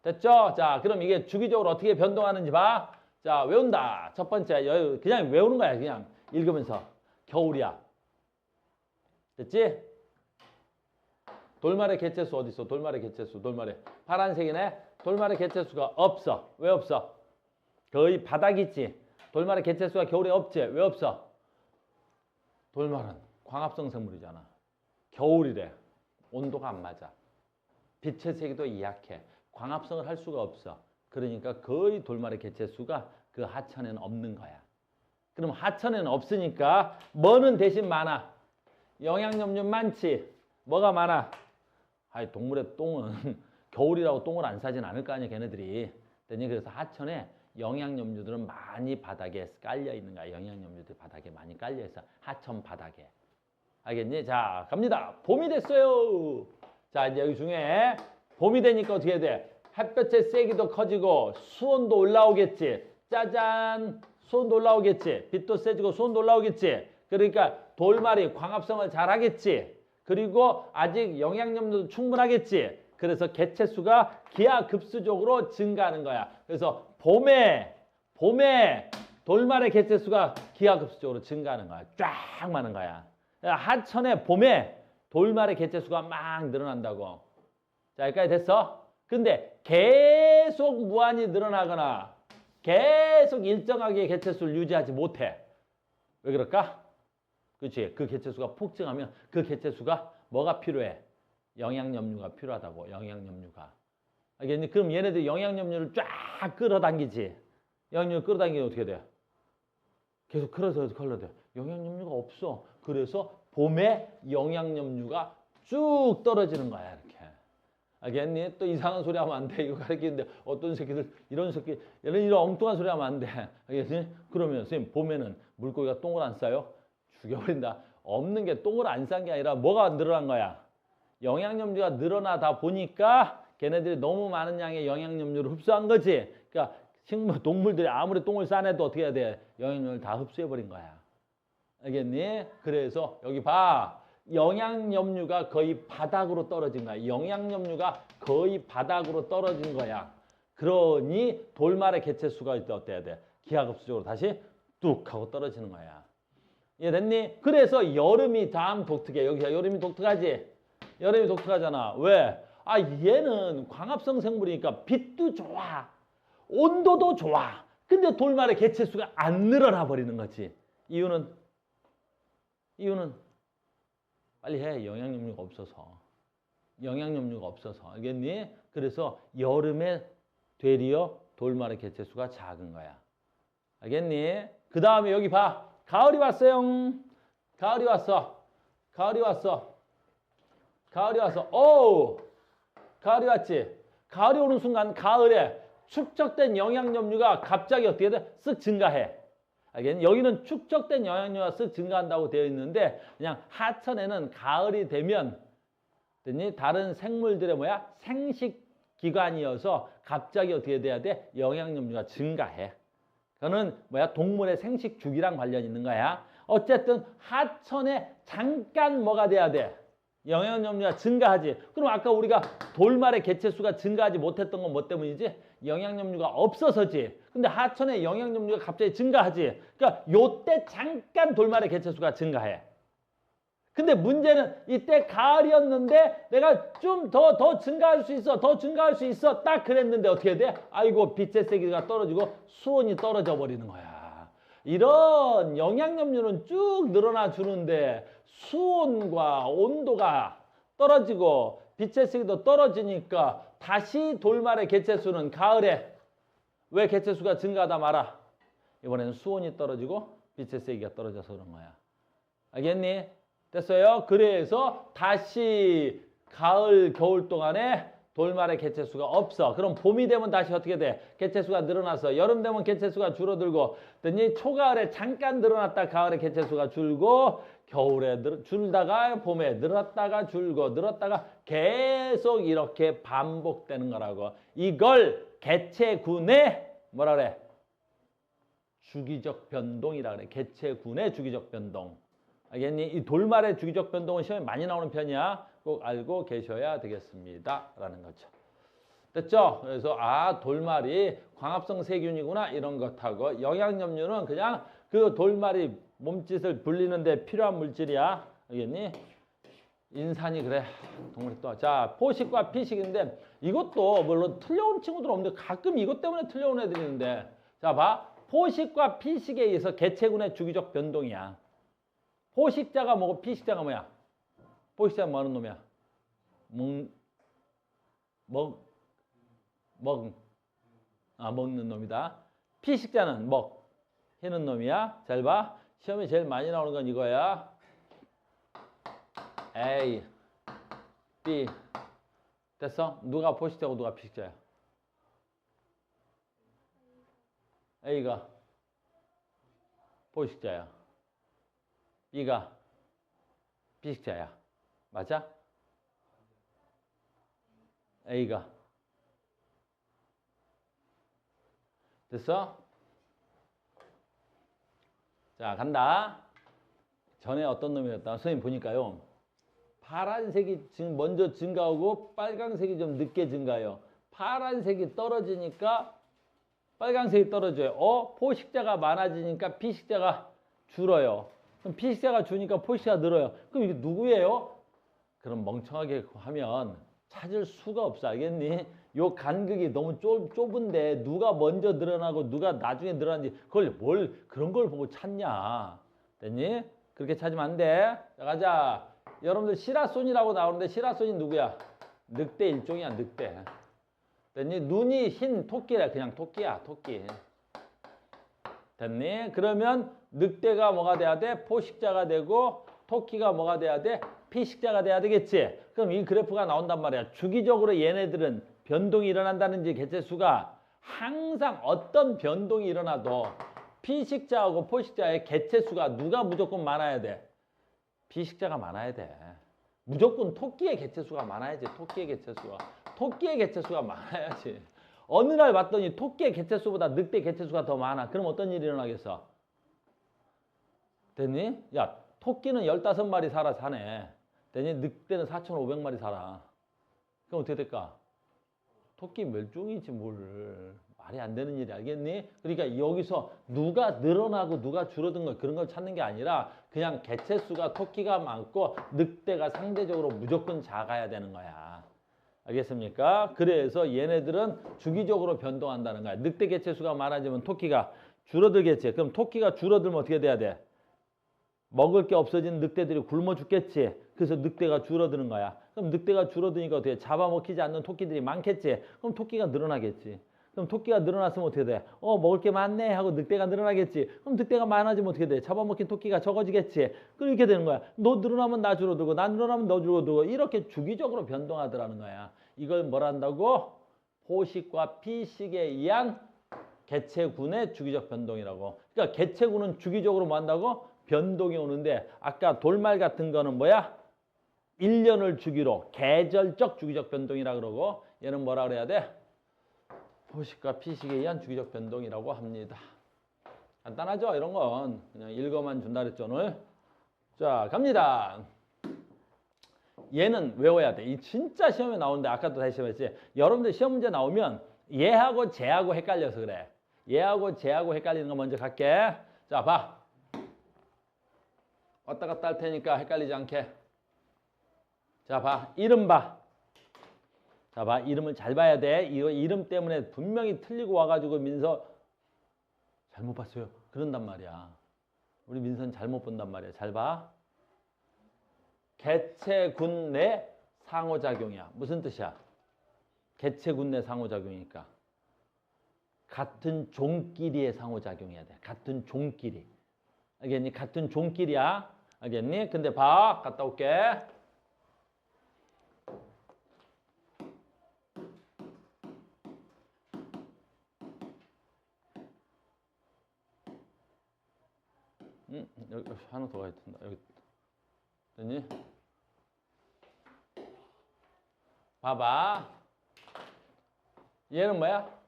됐죠? 자, 그럼 이게 주기적으로 어떻게 변동하는지 봐. 자, 외운다. 첫 번째, 그냥 외우는 거야. 그냥 읽으면서. 겨울이야. 됐지? 돌말의 개체수 어디 있어? 돌말의 개체수. 돌말의 파란색이네. 돌말의 개체수가 없어. 왜 없어? 거의 바닥 있지. 돌말의 개체수가 겨울에 없지. 왜 없어? 돌말은 광합성 생물이잖아. 겨울이래. 온도가 안 맞아. 빛의 세기도 약해. 광합성을 할 수가 없어. 그러니까 거의 돌말의 개체수가 그 하천에는 없는 거야. 그럼 하천에는 없으니까 뭐는 대신 많아? 영양염류 많지. 뭐가 많아? 아이, 동물의 똥은 겨울이라고 똥을 안 싸진 않을 거 아니야, 걔네들이. 그래서 하천에 영양염류들은 많이 바닥에 깔려 있는 거야. 영양염류들이 바닥에 많이 깔려 있어. 하천 바닥에. 알겠니? 자, 갑니다. 봄이 됐어요. 자, 이제 여기 중에 봄이 되니까 어떻게 해야 돼? 햇볕의 세기도 커지고 수온도 올라오겠지. 짜잔! 수온도 올라오겠지. 빛도 세지고 수온도 올라오겠지. 그러니까 돌말이 광합성을 잘 하겠지. 그리고 아직 영양염료도 충분하겠지. 그래서 개체수가 기하급수적으로 증가하는 거야. 그래서 봄에 돌말의 개체수가 기하급수적으로 증가하는 거야. 쫙 많은 거야. 하천에 봄에 돌말의 개체수가 막 늘어난다고. 자, 여기까지 됐어? 근데 계속 무한히 늘어나거나 계속 일정하게 개체수를 유지하지 못해. 왜 그럴까? 그렇지. 그 개체수가 폭증하면 그 개체수가 뭐가 필요해? 영양염류가 필요하다고. 영양염류가. 알겠니? 그럼 얘네들 영양염류를 쫙 끌어당기지. 영양염류 끌어당기면 어떻게 돼? 계속 끌어서 돼. 영양염류가 없어. 그래서 봄에 영양염류가 쭉 떨어지는 거야. 이렇게. 알겠니? 또 이상한 소리 하면 안 돼. 이거 가르치는데 어떤 새끼들 이런 엉뚱한 소리 하면 안 돼. 알겠니? 그러면 선생님 봄에는 물고기가 똥을 안 싸요? 죽여버린다. 없는 게 똥을 안 싼 게 아니라 뭐가 늘어난 거야? 영양염류가 늘어나다 보니까 걔네들이 너무 많은 양의 영양염류를 흡수한 거지. 그러니까 동물들이 아무리 똥을 싸내도 어떻게 해야 돼? 영양염류를 다 흡수해버린 거야. 알겠니? 그래서 여기 봐. 영양염류가 거의 바닥으로 떨어진 거야. 영양염류가 거의 바닥으로 떨어진 거야. 그러니 돌말의 개체수가 어때야 돼? 기하급수적으로 다시 뚝 하고 떨어지는 거야. 이해됐니? 그래서 여름이 참 독특해. 여기가 여름이 독특하지? 여름이 독특하잖아. 왜? 아, 얘는 광합성 생물이니까 빛도 좋아. 온도도 좋아. 근데 돌말의 개체수가 안 늘어나 버리는 거지. 이유는 빨리 해. 영양염류가 없어서. 영양염류가 없어서. 알겠니? 그래서 여름에 되리어 돌말의 개체수가 작은 거야. 알겠니? 그 다음에 여기 봐. 가을이 왔어요. 가을이 왔어. 가을이 왔어. 가을이 왔어. 오! 가을이 왔지? 가을이 오는 순간 가을에 축적된 영양염류가 갑자기 어떻게 돼? 쓱 증가해. 알겠니? 여기는 축적된 영양류가 쓱 증가한다고 되어 있는데 그냥 하천에는 가을이 되면 다른 생물들의 뭐야? 생식기관이어서 갑자기 어떻게 돼야 돼? 영양염류가 증가해. 그거는 뭐야? 동물의 생식 주기랑 관련이 있는 거야. 어쨌든 하천에 잠깐 뭐가 돼야 돼? 영양염류가 증가하지. 그럼 아까 우리가 돌말의 개체수가 증가하지 못했던 건 뭐 때문이지? 영양염류가 없어서지. 근데 하천에 영양염류가 갑자기 증가하지. 그러니까 요때 잠깐 돌말의 개체수가 증가해. 근데 문제는 이때 가을이었는데 내가 좀 더 증가할 수 있어. 더 증가할 수 있어. 딱 그랬는데 어떻게 돼? 아이고 빛의 세기가 떨어지고 수온이 떨어져 버리는 거야. 이런 영양염류는 쭉 늘어나 주는데 수온과 온도가 떨어지고 빛의 세기도 떨어지니까 다시 돌말의 개체수는 가을에 왜 개체수가 증가하다 말아? 이번에는 수온이 떨어지고 빛의 세기가 떨어져서 그런 거야. 알겠니? 됐어요? 그래서 다시 가을, 겨울 동안에 돌말의 개체수가 없어. 그럼 봄이 되면 다시 어떻게 돼? 개체수가 늘어나서 여름 되면 개체수가 줄어들고 더니 초가을에 잠깐 늘어났다 가을에 개체수가 줄고 겨울에 줄다가 봄에 늘었다가 줄고 늘었다가 계속 이렇게 반복되는 거라고. 이걸 개체군의 뭐라 그래? 주기적 변동이라 그래. 개체군의 주기적 변동. 알겠니? 이 돌말의 주기적 변동은 시험에 많이 나오는 편이야. 꼭 알고 계셔야 되겠습니다. 라는 거죠. 됐죠? 그래서 돌말이 광합성 세균이구나 이런 것하고 영양염류는 그냥 그 돌말이 몸짓을 불리는데 필요한 물질이야. 알겠니? 인산이 그래. 동물이 또. 자, 포식과 피식인데 이것도 물론 틀려온 친구들 없는데 가끔 이것 때문에 틀려온 애들이 있는데 자, 봐. 포식과 피식에 의해서 개체군의 주기적 변동이야. 포식자가 뭐고 피식자가 뭐야? 포식자가 뭐 하는 놈이야? 먹는 놈이다. 피식자는 해는 놈이야. 잘 봐. 시험에 제일 많이 나오는 건 이거야. A, B. 됐어? 누가 포식자고 누가 피식자야? A가 포식자야. B가 피식자야. 맞아? A가. 됐어? 자, 간다. 전에 어떤 놈이었다. 선생님 보니까요. 파란색이 지금 먼저 증가하고 빨간색이 좀 늦게 증가해요. 파란색이 떨어지니까 빨간색이 떨어져요. 포식자가 많아지니까 피식자가 줄어요. 그럼 피식자가 주니까 포식자가 늘어요. 그럼 이게 누구예요? 그럼 멍청하게 하면 찾을 수가 없어. 알겠니? 요 간극이 너무 좁은데 누가 먼저 늘어나고 누가 나중에 늘어나는지 그걸 그런 걸 보고 찾냐. 됐니? 그렇게 찾으면 안 돼. 자, 가자. 여러분들 시라손이라고 나오는데 시라손이 누구야? 늑대 일종이야. 늑대. 됐니? 눈이 흰 토끼라. 그냥 토끼야. 토끼. 됐니? 그러면 늑대가 뭐가 돼야 돼? 포식자가 되고 토끼가 뭐가 돼야 돼? 피식자가 돼야 되겠지? 그럼 이 그래프가 나온단 말이야. 주기적으로 얘네들은 변동이 일어난다는지 개체수가 항상 어떤 변동이 일어나도 피식자하고 포식자의 개체수가 누가 무조건 많아야 돼? 피식자가 많아야 돼. 무조건 토끼의 개체수가 많아야지. 토끼의 개체수가. 토끼의 개체수가 많아야지. 어느 날 봤더니 토끼의 개체수보다 늑대 개체수가 더 많아. 그럼 어떤 일이 일어나겠어? 됐니? 야, 토끼는 15마리 사네. 됐니? 늑대는 4,500마리 살아. 그럼 어떻게 될까? 토끼 멸종이지 뭘. 말이 안 되는 일이 알겠니? 그러니까 여기서 누가 늘어나고 누가 줄어든 거 그런 걸 찾는 게 아니라 그냥 개체수가 토끼가 많고 늑대가 상대적으로 무조건 작아야 되는 거야. 알겠습니까? 그래서 얘네들은 주기적으로 변동한다는 거야. 늑대 개체수가 많아지면 토끼가 줄어들겠지. 그럼 토끼가 줄어들면 어떻게 돼야 돼? 먹을 게 없어진 늑대들이 굶어 죽겠지. 그래서 늑대가 줄어드는 거야. 그럼 늑대가 줄어드니까 어떻게 돼? 잡아먹히지 않는 토끼들이 많겠지. 그럼 토끼가 늘어나겠지. 그럼 토끼가 늘어났으면 어떻게 돼? 먹을 게 많네 하고 늑대가 늘어나겠지. 그럼 늑대가 많아지면 어떻게 돼? 잡아먹힌 토끼가 적어지겠지. 그렇게 되는 거야. 너 늘어나면 나 줄어들고 나 늘어나면 너 줄어들고 이렇게 주기적으로 변동하더라는 거야. 이걸 뭘 한다고? 포식과 피식에 의한 개체군의 주기적 변동이라고. 그러니까 개체군은 주기적으로 뭐 한다고? 변동이 오는데 아까 돌말 같은 거는 뭐야? 1년을 주기로 계절적 주기적 변동이라 그러고 얘는 뭐라 그래야 돼? 포식과 피식에 의한 주기적 변동이라고 합니다. 간단하죠? 이런 건 그냥 읽어만 준다 그랬죠 오늘. 자, 갑니다. 얘는 외워야 돼. 이 진짜 시험에 나오는데 아까도 다시 시험했지. 여러분들 시험 문제 나오면 얘하고 쟤하고 헷갈려서 그래. 얘하고 쟤하고 헷갈리는 거 먼저 갈게. 자, 봐. 왔다 갔다 할 테니까 헷갈리지 않게. 자, 봐. 이름 봐. 자, 봐. 이름을 잘 봐야 돼. 이거 이름 때문에 분명히 틀리고 와가지고 민서 잘못 봤어요. 그런단 말이야. 우리 민선 잘못 본단 말이야. 잘 봐. 개체군 내 상호작용이야. 무슨 뜻이야? 개체군 내 상호작용이니까 같은 종끼리의 상호작용이어야 돼. 같은 종끼리. 알겠니? 같은 종끼리야. 알겠니? 근데 봐. 갔다 올게. 여기 하나 더 가야 된다. 여기 됐니? 봐봐. 얘는 뭐야?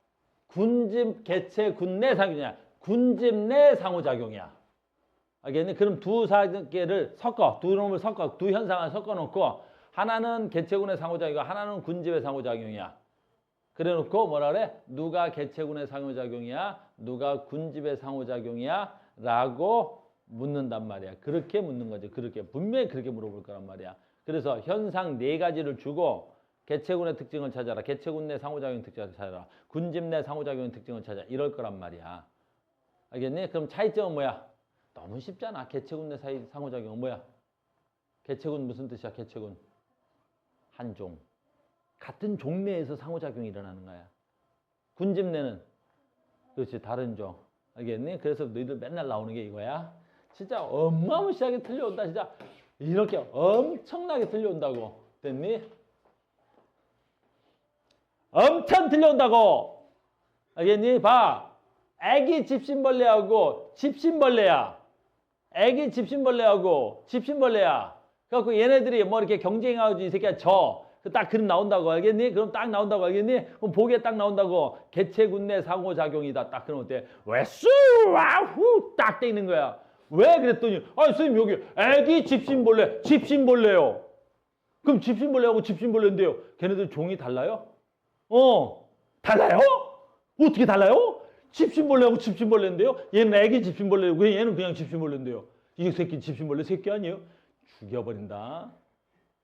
군집 개체 군내 상호작용이야. 군집 내 상호작용이야. 알겠니? 그럼 두 사계를 섞어. 두 놈을 섞어. 두 현상을 섞어 놓고 하나는 개체군의 상호작용이고 하나는 군집의 상호작용이야. 그래 놓고 뭐라 그래? 누가 개체군의 상호작용이야? 누가 군집의 상호작용이야? 라고 묻는단 말이야. 그렇게 묻는 거지. 그렇게. 분명히 그렇게 물어볼 거란 말이야. 그래서 현상 네 가지를 주고 개체군의 특징을 찾아라. 개체군 내 상호작용 특징을 찾아라. 군집 내 상호작용 특징을 찾아. 이럴 거란 말이야. 알겠니? 그럼 차이점은 뭐야? 너무 쉽잖아. 개체군 내 상호작용은 뭐야? 개체군 무슨 뜻이야? 개체군. 한 종. 같은 종 내에서 상호작용이 일어나는 거야. 군집 내는 그렇지. 다른 종. 알겠니? 그래서 너희들 맨날 나오는 게 이거야. 진짜 어마무시하게 틀려온다. 진짜 이렇게 엄청나게 틀려온다고. 됐니? 엄청 틀려온다고. 알겠니? 봐. 애기 집신벌레하고 집신벌레야. 애기 집신벌레하고 집신벌레야. 그래갖고 얘네들이 뭐 이렇게 경쟁해가지고 이 새끼야 딱 그림 나온다고. 알겠니? 그럼 딱 나온다고. 알겠니? 그럼 보기에 딱 나온다고. 개체군 내 상호작용이다. 딱 그러면 어때? 왜수 와후 딱 떼있는 거야. 왜 그랬더니 선생님 여기 애기 집신벌레 집신벌레요. 그럼 집신벌레하고 집신벌레인데요. 걔네들 종이 달라요? 달라요? 어떻게 달라요? 집신벌레하고 집신벌레인데요. 얘는 애기 집신벌레고 얘는 그냥 집신벌레인데요. 이 새끼 집신벌레 새끼 아니에요? 죽여버린다.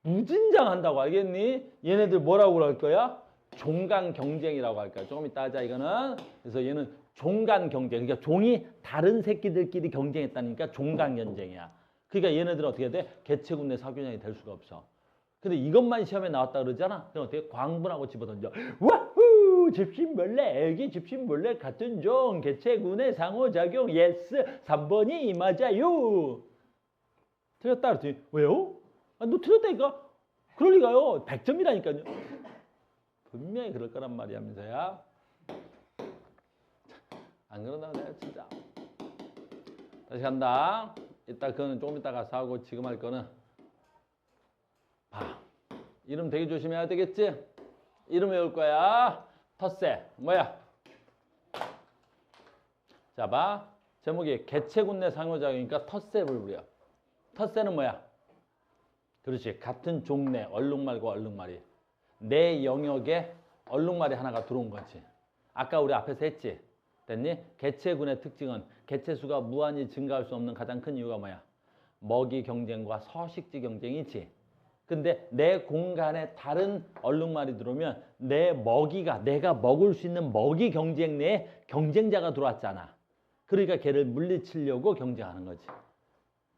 무진장한다고. 알겠니? 얘네들 뭐라고 그럴 거야? 종간 경쟁이라고 할 거야. 조금 이따 하자 이거는. 그래서 얘는 종간 경쟁. 그러니까 종이 다른 새끼들끼리 경쟁했다니까 종간 경쟁이야. 그러니까 얘네들은 어떻게 돼? 개체군 내 사균형이 될 수가 없어. 근데 이것만 시험에 나왔다 그러잖아. 그럼 어떻게? 광분하고 집어던져. 와후! 집신벌레, 애기 집신벌레 같은 종, 개체군의 상호작용, 예스, 3번이 맞아요. 틀렸다 그랬더니 왜요? 너 틀렸다니까? 그럴 리가요. 100점이라니까요. 분명히 그럴 거란 말이야, 민서야. 안 그런다고 내가 진짜. 다시 간다. 이따 그거는 조금 이따 가서 하고 지금 할 거는 봐. 이름 되게 조심해야 되겠지? 이름 외울 거야. 텃세. 뭐야? 자, 봐. 제목이 개체군 내 상호작용이니까 텃세를 부려. 텃세는 뭐야? 그렇지. 같은 종내 얼룩말과 얼룩말이 내 영역에 얼룩말이 하나가 들어온 거지. 아까 우리 앞에서 했지. 됐니? 개체군의 특징은 개체수가 무한히 증가할 수 없는 가장 큰 이유가 뭐야? 먹이 경쟁과 서식지 경쟁이지. 근데 내 공간에 다른 얼룩말이 들어오면 내 먹이가 내가 먹을 수 있는 먹이 경쟁 내에 경쟁자가 들어왔잖아. 그러니까 걔를 물리치려고 경쟁하는 거지.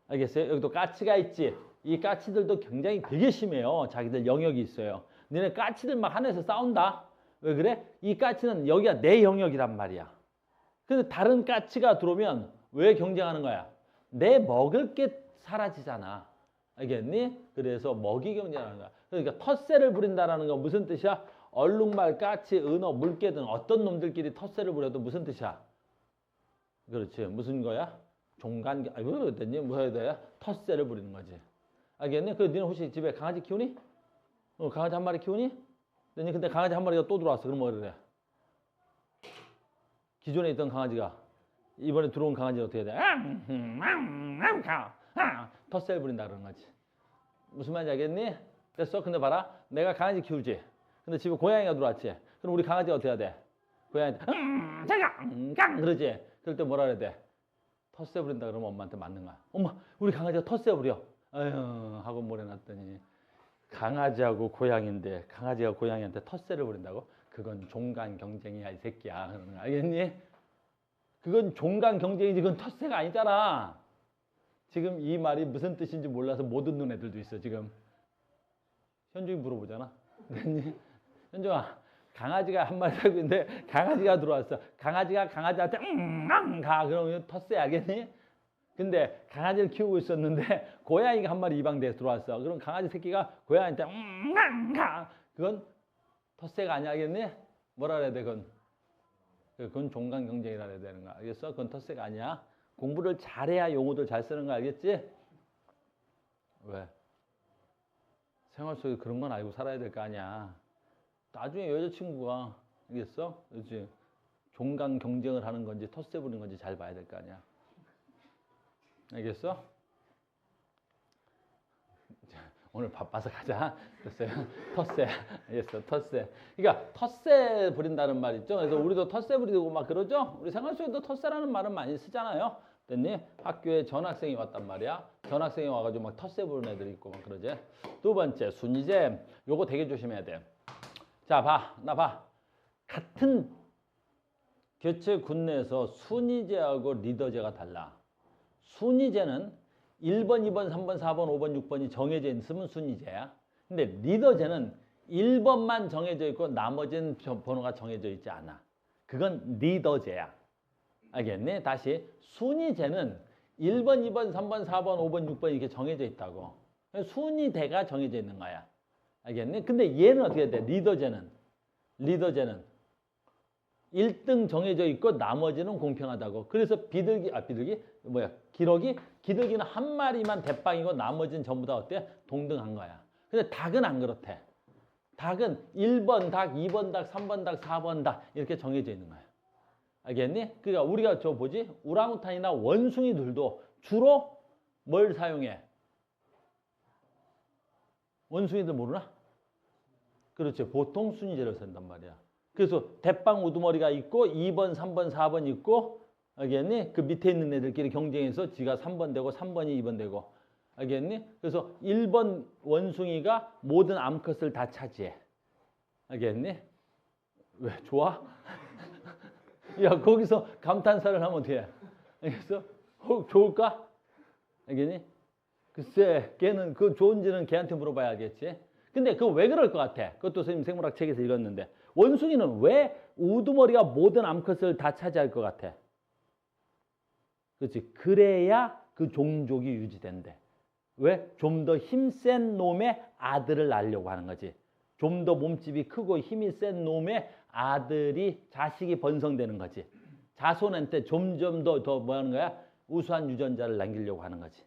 알겠어요? 여기도 까치가 있지. 이 까치들도 굉장히 되게 심해요. 자기들 영역이 있어요. 너네 까치들 막 하늘에서 싸운다. 왜 그래? 이 까치는 여기가 내 영역이란 말이야. 근데 다른 까치가 들어오면 왜 경쟁하는 거야? 내 먹을 게 사라지잖아. 알겠니? 그래서 먹이 경쟁하는 거야. 그러니까 텃세를 부린다라는 건 무슨 뜻이야? 얼룩말, 까치, 은어, 물개 등 어떤 놈들끼리 텃세를 부려도 무슨 뜻이야? 그렇지. 무슨 거야? 종간, 아이고, 됐니? 뭐 해야 돼? 텃세를 부리는 거지. 알겠니? 그 너는 혹시 집에 강아지 키우니? 강아지 한 마리 키우니? 근데 강아지 한 마리가 또 들어왔어. 그럼 뭐라 그래? 기존에 있던 강아지가 이번에 들어온 강아지는 어떻게 돼? 텃세를 부린다 그러는 거지. 무슨 말인지 알겠니? 됐어? 근데 봐라. 내가 강아지 키우지. 근데 집에 고양이가 들어왔지. 그럼 우리 강아지가 어떻게 해야 돼? 고양이한테 그러지. 그럴 때 뭐라 그래야 돼? 텃세 부린다 그러면 엄마한테 맞는 거야. 엄마, 우리 강아지가 텃세 부려. 아유, 하고 모래놨더니 강아지하고 고양이인데 강아지가 고양이한테 텃세를 부린다고? 그건 종간 경쟁이야, 이 새끼야. 그러는 거 알겠니? 그건 종간 경쟁이지 그건 텃세가 아니잖아. 지금 이 말이 무슨 뜻인지 몰라서 못 듣는 애들도 있어 지금. 현중이 물어보잖아. 현중아 강아지가 한 마리 살고 있는데 강아지가 들어왔어. 강아지가 강아지한테 가 그러면 텃세 알겠니? 근데 강아지를 키우고 있었는데 고양이가 한 마리 입양돼서 들어왔어. 그럼 강아지 새끼가 고양이한테 가 그건 텃세가 아니야 알겠니? 뭐라 그래야 돼 그건 종간 경쟁이라 해야 되는 거야. 알겠어? 그건 텃세가 아니야. 공부를 잘해야 용어들 잘 쓰는 거 알겠지? 왜? 생활 속에 그런 건 알고 살아야 될 거 아니야. 나중에 여자친구가 알겠어? 그렇지? 종간 경쟁을 하는 건지 텃세 부리는 건지 잘 봐야 될 거 아니야. 알겠어? 오늘 바빠서 가자. 됐어요? 텃세. 알겠어? 텃세. 그러니까 텃세 부린다는 말 있죠? 그래서 우리도 텃세 부리고 막 그러죠? 우리 생활 속에도 텃세라는 말은 많이 쓰잖아요. 됐니? 학교에 전학생이 왔단 말이야. 전학생이 와가지고 막 텃세 부르는 애들이 있고 막 그러지. 두 번째, 순이제. 요거 되게 조심해야 돼. 자, 봐. 나 봐. 같은 개체 군내에서 순이제하고 리더제가 달라. 순이제는 1번, 2번, 3번, 4번, 5번, 6번이 정해져 있으면 순이제야. 근데 리더제는 1번만 정해져 있고 나머지는 번호가 정해져 있지 않아. 그건 리더제야. 알겠니? 다시 순이제는 1번, 2번, 3번, 4번, 5번, 6번 이렇게 정해져 있다고. 순이대가 정해져 있는 거야. 알겠니? 근데 얘는 어떻게 돼? 리더제는 1등 정해져 있고 나머지는 공평하다고. 그래서 기러기는 한 마리만 대빵이고 나머지는 전부 다 어때? 동등한 거야. 근데 닭은 안 그렇대. 닭은 1번 닭, 2번 닭, 3번 닭, 4번 닭 이렇게 정해져 있는 거야. 알겠니? 그러니까 우리가 우랑우탄이나 원숭이들도 주로 뭘 사용해? 원숭이들 모르나? 그렇죠. 보통 순이제를 쓴단 말이야. 그래서 대빵 우두머리가 있고 2번, 3번, 4번 있고 알겠니? 그 밑에 있는 애들끼리 경쟁해서 지가 3번 되고 3번이 2번 되고 알겠니? 그래서 1번 원숭이가 모든 암컷을 다 차지해. 알겠니? 왜? 좋아? 야 거기서 감탄사를 하면 어떻게 해? 알겠어? 좋을까? 알겠니? 글쎄 걔는 그 좋은지는 걔한테 물어봐야 알겠지? 근데 그거 왜 그럴 것 같아? 그것도 선생님 생물학 책에서 읽었는데 원숭이는 왜 우두머리가 모든 암컷을 다 차지할 것 같아? 그렇지. 그래야 그 종족이 유지된대. 왜? 좀 더 힘센 놈의 아들을 낳으려고 하는 거지. 좀 더 몸집이 크고 힘이 센 놈의 자식이 번성되는 거지. 자손한테 점점 더 뭐 하는 거야? 우수한 유전자를 남기려고 하는 거지.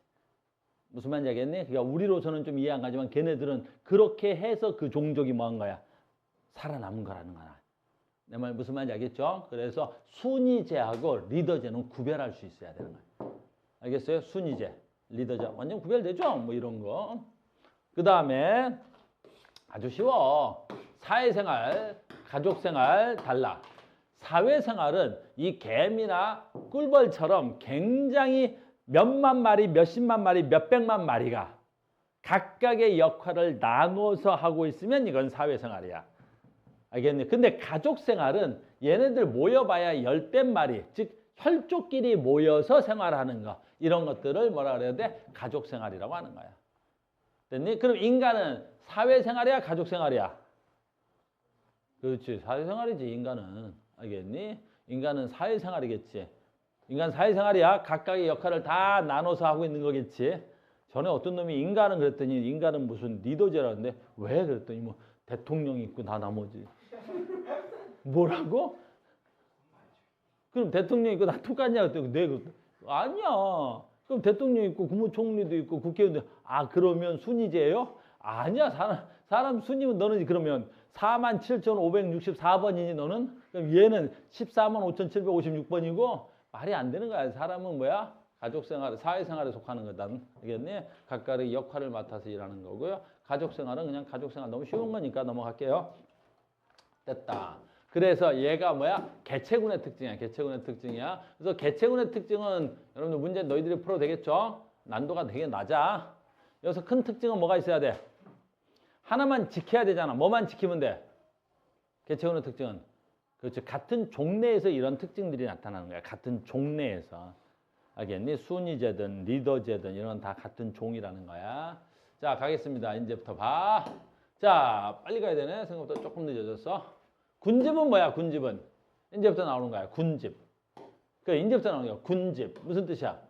무슨 말인지 알겠니? 그러니까 우리로서는 좀 이해 안 가지만 걔네들은 그렇게 해서 그 종족이 뭐 한 거야? 살아남은 거라는 거야. 내 말 무슨 말인지 알겠죠? 그래서 순이제하고 리더제는 구별할 수 있어야 되는 거야. 알겠어요? 순이제, 리더제 완전 구별되죠? 뭐 이런 거. 그 다음에 아주 쉬워. 사회생활, 가족생활 달라. 사회생활은 이 개미나 꿀벌처럼 굉장히 몇만 마리, 몇십만 마리, 몇백만 마리가 각각의 역할을 나누어서 하고 있으면 이건 사회생활이야. 알겠니? 근데 가족생활은 얘네들 모여봐야 열댓 마리, 즉 혈족끼리 모여서 생활하는 거. 이런 것들을 뭐라 그래야 돼? 가족생활이라고 하는 거야. 됐니? 그럼 인간은 사회생활이야? 가족생활이야? 그렇지. 사회생활이지 인간은. 알겠니? 인간은 사회생활이겠지. 인간 사회생활이야. 각각의 역할을 다 나눠서 하고 있는 거겠지. 전에 어떤 놈이 인간은 그랬더니 인간은 무슨 리더제라는데 왜 그랬더니 뭐 대통령이 있고 나 나머지. 뭐라고? 그럼 대통령 있고 나 똑같냐 그랬더니 아니야. 그럼 대통령 있고 국무총리도 있고 국회의원도 그러면 순이제예요? 아니야. 사람 순이면 너는 그러면 47,564번이니 너는? 그럼 얘는 145,756번이고 말이 안 되는 거야. 사람은 뭐야? 가족생활, 사회생활에 속하는 거다. 알겠니? 각각의 역할을 맡아서 일하는 거고요. 가족생활은 그냥 가족생활 너무 쉬운 거니까 넘어갈게요. 됐다. 그래서 얘가 뭐야? 개체군의 특징이야. 개체군의 특징이야. 그래서 개체군의 특징은 여러분들 문제 너희들이 풀어도 되겠죠? 난도가 되게 낮아. 여기서 큰 특징은 뭐가 있어야 돼? 하나만 지켜야 되잖아. 뭐만 지키면 돼? 개체군의 특징은 그렇죠. 같은 종내에서 이런 특징들이 나타나는 거야. 같은 종내에서. 알겠니? 순위제든 리더제든 이런 다 같은 종이라는 거야. 자, 가겠습니다. 이제부터 봐. 자, 빨리 가야 되네. 생각보다 조금 늦어졌어. 군집은 뭐야? 군집은. 이제부터 나오는 거야. 군집. 그 이제부터 나오는 거야. 군집. 무슨 뜻이야?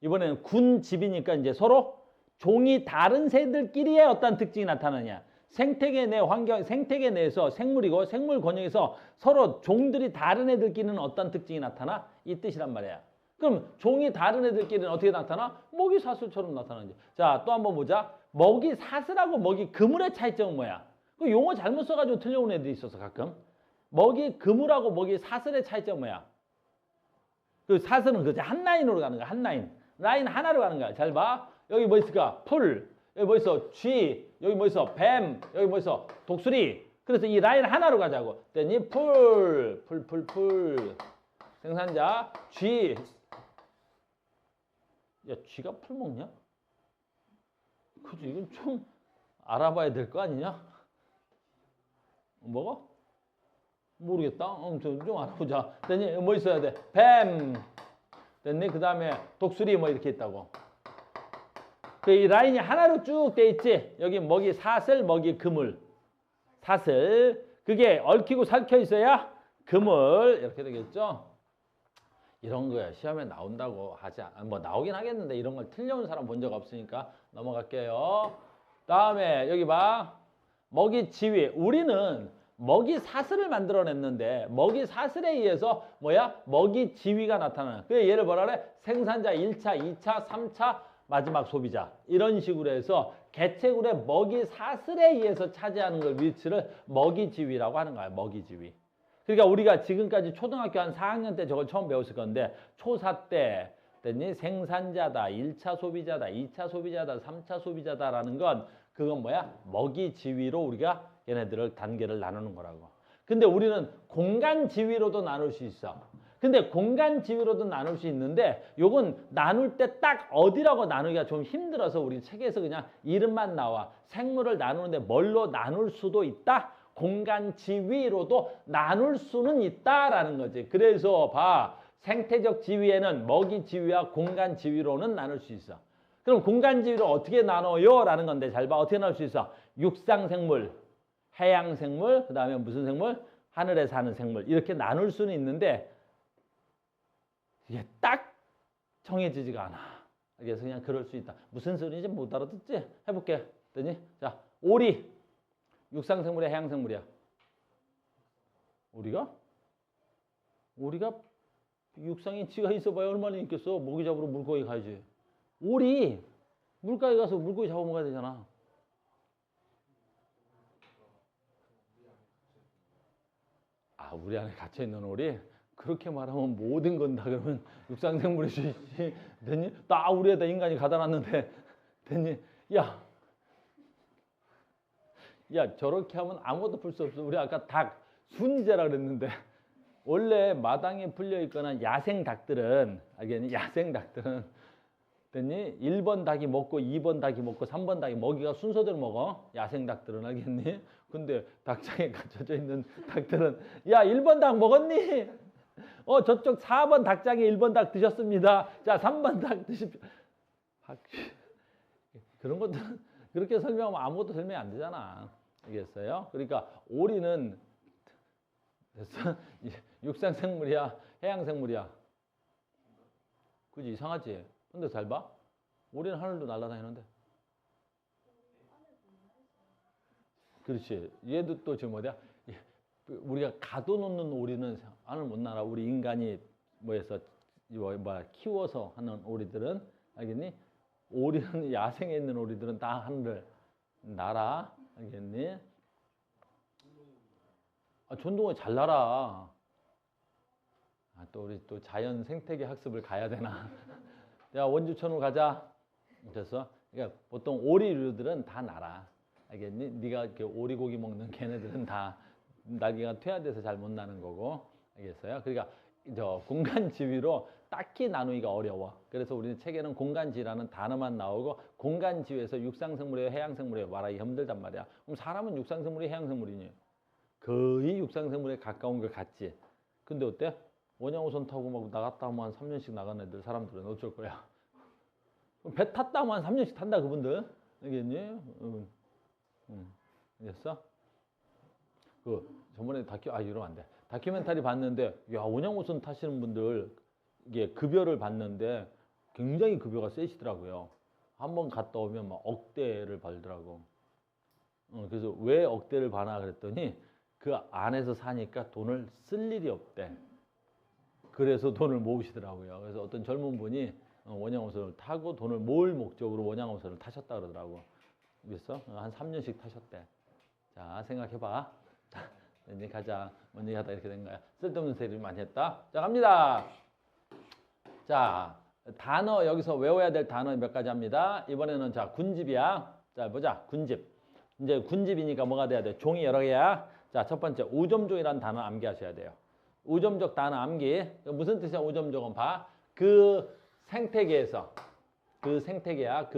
이번에는 군집이니까 이제 서로 종이 다른 새들끼리의 어떤 특징이 나타나냐. 생태계 내 환경, 생태계 내에서 생물이고 생물 권역에서 서로 종들이 다른 애들끼리는 어떤 특징이 나타나? 이 뜻이란 말이야. 그럼 종이 다른 애들끼리는 어떻게 나타나? 먹이 사슬처럼 나타나지. 자, 또 한번 보자. 먹이 사슬하고 먹이 그물의 차이점은 뭐야? 그 용어 잘못 써가지고 틀려온 애들이 있어서 가끔. 먹이 그물하고 먹이 사슬의 차이점은 뭐야? 그 사슬은 그지 한 라인으로 가는 거야. 한 라인. 라인 하나로 가는 거야. 잘 봐. 여기 뭐 있을까? 풀. 여기 뭐 있어? 쥐. 여기 뭐 있어? 뱀. 여기 뭐 있어? 독수리. 그래서 이 라인 하나로 가자고. 그랬더니 풀. 생산자. 쥐. 야, 쥐가 풀 먹냐? 그지? 이건 좀 알아봐야 될 거 아니냐? 먹어? 모르겠다. 좀 알아보자. 됐니? 뭐 있어야 돼? 뱀. 됐니? 그 다음에 독수리 뭐 이렇게 있다고. 그 이 라인이 하나로 쭉 돼 있지? 여기 먹이 사슬, 먹이 그물. 사슬. 그게 얽히고 살켜 있어야 그물. 이렇게 되겠죠? 이런 거야. 시험에 나온다고 하지 뭐 나오긴 하겠는데 이런 걸 틀려온 사람 본 적 없으니까 넘어갈게요. 다음에 여기 봐. 먹이 지위. 우리는 먹이 사슬을 만들어냈는데 먹이 사슬에 의해서 뭐야? 먹이 지위가 나타나는. 그 얘를 뭐라 그래? 생산자 1차, 2차, 3차, 마지막 소비자. 이런 식으로 해서 개체굴의 먹이 사슬에 의해서 차지하는 걸 위치를 먹이 지위라고 하는 거야. 먹이 지위. 그러니까 우리가 지금까지 초등학교 한 4학년 때 저걸 처음 배웠을 건데 초사 때 됐니? 생산자다, 1차 소비자다, 2차 소비자다, 3차 소비자다라는 건 그건 뭐야? 먹이 지위로 우리가 얘네들을 단계를 나누는 거라고. 근데 우리는 공간 지위로도 나눌 수 있어. 근데 공간 지위로도 나눌 수 있는데 요건 나눌 때 딱 어디라고 나누기가 좀 힘들어서 우리 책에서 그냥 이름만 나와. 생물을 나누는데 뭘로 나눌 수도 있다? 공간 지위로도 나눌 수는 있다라는 거지. 그래서 봐. 생태적 지위에는 먹이 지위와 공간 지위로는 나눌 수 있어. 그럼 공간 지위를 어떻게 나눠요? 라는 건데 잘 봐. 어떻게 나눌 수 있어? 육상생물, 해양생물, 그 다음에 무슨 생물? 하늘에 사는 생물. 이렇게 나눌 수는 있는데 이게 딱 정해지지가 않아. 그래서 그냥 그럴 수 있다. 무슨 소리인지 못 알아듣지? 해볼게. 됐니? 자, 오리. 육상생물이야, 해양생물이야? 오리가? 오리가 육상에 지가 있어봐야 얼마나 있겠어. 먹이 잡으러 물고기 가야지. 오리 물가에 가서 물고기 잡아먹어야 되잖아. 아, 우리 안에 갇혀있는 오리? 그렇게 말하면 모든 건 다 그러면 육상생물이지. 됐니? 나 우리에다 인간이 가다 놨는데 됐니? 야, 저렇게 하면 아무것도 풀 수 없어. 우리 아까 닭, 순이제라 그랬는데 원래 마당에 풀려 있거나 야생 닭들은 알겠니? 야생 닭들은 됐니? 1번 닭이 먹고 2번 닭이 먹고 3번 닭이 먹이가 순서대로 먹어. 야생 닭들은 알겠니? 근데 닭장에 갇혀져 있는 닭들은 야, 1번 닭 먹었니? 저쪽 4번 닭장에 1번 닭 드셨습니다. 자, 3번 닭 드십시오. 그런 것들은 그렇게 설명하면 아무것도 설명이 안 되잖아. 알겠어요? 그러니까 오리는 됐어? 육상생물이야, 해양생물이야. 그지? 이상하지? 근데 잘 봐. 오리는 하늘도 날아다니는데. 그렇지. 얘도 또 지금 어디야? 우리가 가둬놓는 오리는 하늘 못 날아. 우리 인간이 키워서 하는 오리들은 알겠니? 오리는 야생에 있는 오리들은 다 하늘을 날아. 알겠니? 전동을 잘 날아. 또 우리 또 자연 생태계 학습을 가야 되나? 야, 원주천으로 가자. 됐어? 그러니까 보통 오리류들은 다 날아. 알겠니? 네가 이렇게 오리고기 먹는 걔네들은 다 날개가 퇴화돼서 잘 못 나는 거고. 알겠어요? 그러니까 공간 지위로 딱히 나누기가 어려워. 그래서 우리는 책에는 공간 지위라는 단어만 나오고 공간 지위에서 육상생물이에요, 해양생물이에요 말하기 힘들단 말이야. 그럼 사람은 육상생물이 해양생물이니? 거의 육상생물에 가까운 것 같지. 근데 어때? 원양어선 타고 막 나갔다 하면 한 3년씩 나간 애들 사람들은 어쩔 거야? 배 탔다 하면 한 3년씩 탄다 그분들. 알겠니? 알겠어? 저번에 이러면 안 돼. 다큐멘터리 봤는데, 야, 원양어선 타시는 분들, 이게 급여를 받는데 굉장히 급여가 세시더라고요. 한번 갔다 오면 막 억대를 벌더라고. 그래서 왜 억대를 받나 그랬더니 그 안에서 사니까 돈을 쓸 일이 없대. 그래서 돈을 모으시더라고요. 그래서 어떤 젊은 분이 원양어선을 타고 돈을 모을 목적으로 원양어선을 타셨다 그러더라고. 그래서 한 3년씩 타셨대. 자, 생각해봐. 자, 이제 가자. 뭔 얘기하다 이렇게 된 거야. 쓸데없는 소리를 많이 했다. 자, 갑니다. 자, 단어 여기서 외워야 될 단어 몇 가지 합니다. 이번에는 자, 군집이야. 자, 보자. 군집. 이제 군집이니까 뭐가 돼야 돼? 종이 여러 개야. 자, 첫 번째 우점종이라는 단어 암기하셔야 돼요. 우점적 단어 암기. 무슨 뜻이야? 우점적은 봐. 그 생태계에서 그 생태계야.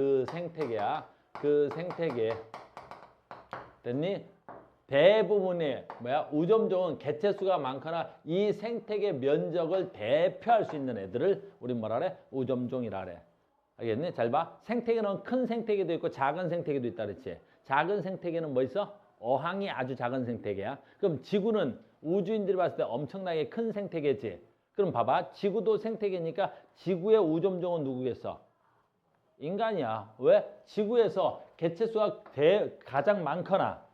됐니? 대부분의 우점종은 개체수가 많거나 이 생태계 면적을 대표할 수 있는 애들을 우리 뭐라 그래? 우점종이라 그래. 알겠니? 잘 봐. 생태계는 큰 생태계도 있고 작은 생태계도 있다 그랬지. 작은 생태계는 뭐 있어? 어항이 아주 작은 생태계야. 그럼 지구는 우주인들이 봤을 때 엄청나게 큰 생태계지. 그럼 봐봐. 지구도 생태계니까 지구의 우점종은 누구겠어? 인간이야. 왜? 지구에서 개체수가 가장 많거나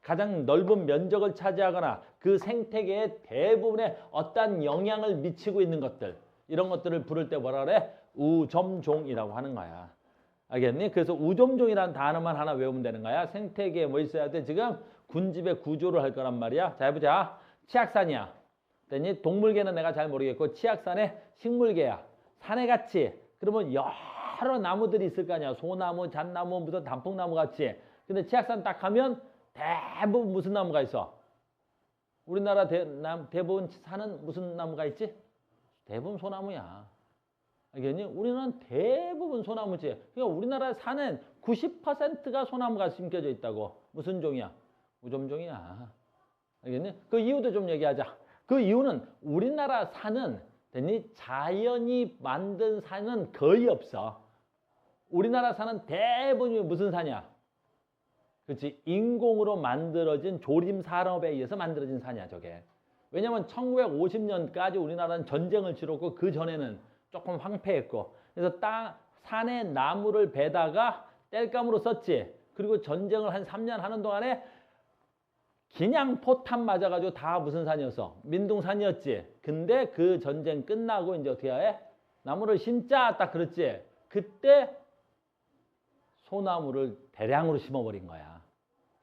가장 넓은 면적을 차지하거나 그 생태계의 대부분에 어떠한 영향을 미치고 있는 것들, 이런 것들을 부를 때 뭐라 그래? 우점종이라고 하는 거야. 알겠니? 그래서 우점종이라는 단어만 하나 외우면 되는 거야. 생태계에 뭐 있어야 돼? 지금 군집의 구조를 할 거란 말이야. 자, 해보자. 치악산이야. 됐니? 동물계는 내가 잘 모르겠고 치악산의 식물계야. 산에 같이. 그러면 여러 나무들이 있을 거 아니야. 소나무, 잣나무, 무슨 단풍나무 같이. 근데 치악산 딱 가면 대부분 무슨 나무가 있어? 우리나라 대부분 산은 무슨 나무가 있지? 대부분 소나무야. 알겠니? 우리는 대부분 소나무지. 그러니까 우리나라 산은 90%가 소나무가 심겨져 있다고. 무슨 종이야? 우점종이야. 알겠니? 그 이유도 좀 얘기하자. 그 이유는 우리나라 산은 됐니? 자연이 만든 산은 거의 없어. 우리나라 산은 대부분이 무슨 산이야? 그렇지. 인공으로 만들어진 조림 산업에 의해서 만들어진 산이야, 저게. 왜냐면 1950년까지 우리나라는 전쟁을 치렀고 그 전에는 조금 황폐했고, 그래서 산에 나무를 베다가 땔감으로 썼지. 그리고 전쟁을 한 3년 하는 동안에 그냥 포탄 맞아가지고 다 무슨 산이었어? 민둥산이었지. 근데 그 전쟁 끝나고 이제 어떻게 해? 나무를 심자 딱 그랬지. 그때 소나무를 대량으로 심어버린 거야.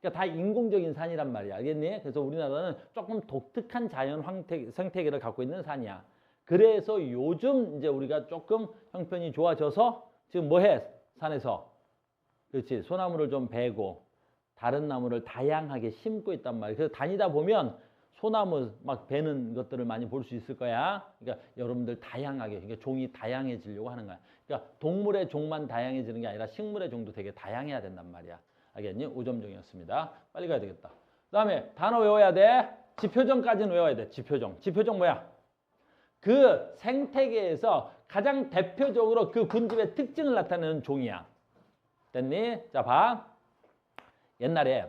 그러니까 다 인공적인 산이란 말이야. 알겠니? 그래서 우리나라는 조금 독특한 자연 생태계를 갖고 있는 산이야. 그래서 요즘 이제 우리가 조금 형편이 좋아져서 지금 뭐 해? 산에서. 그렇지. 소나무를 좀 베고 다른 나무를 다양하게 심고 있단 말이야. 그래서 다니다 보면 소나무 막 베는 것들을 많이 볼 수 있을 거야. 그러니까 여러분들 다양하게, 그러니까 종이 다양해지려고 하는 거야. 그러니까 동물의 종만 다양해지는 게 아니라 식물의 종도 되게 다양해야 된단 말이야. 알겠니? 우점종이었습니다. 빨리 가야 되겠다. 그 다음에 단어 외워야 돼. 지표종까지는 외워야 돼. 지표종. 지표종 뭐야? 그 생태계에서 가장 대표적으로 그 군집의 특징을 나타내는 종이야. 됐니? 자, 봐. 옛날에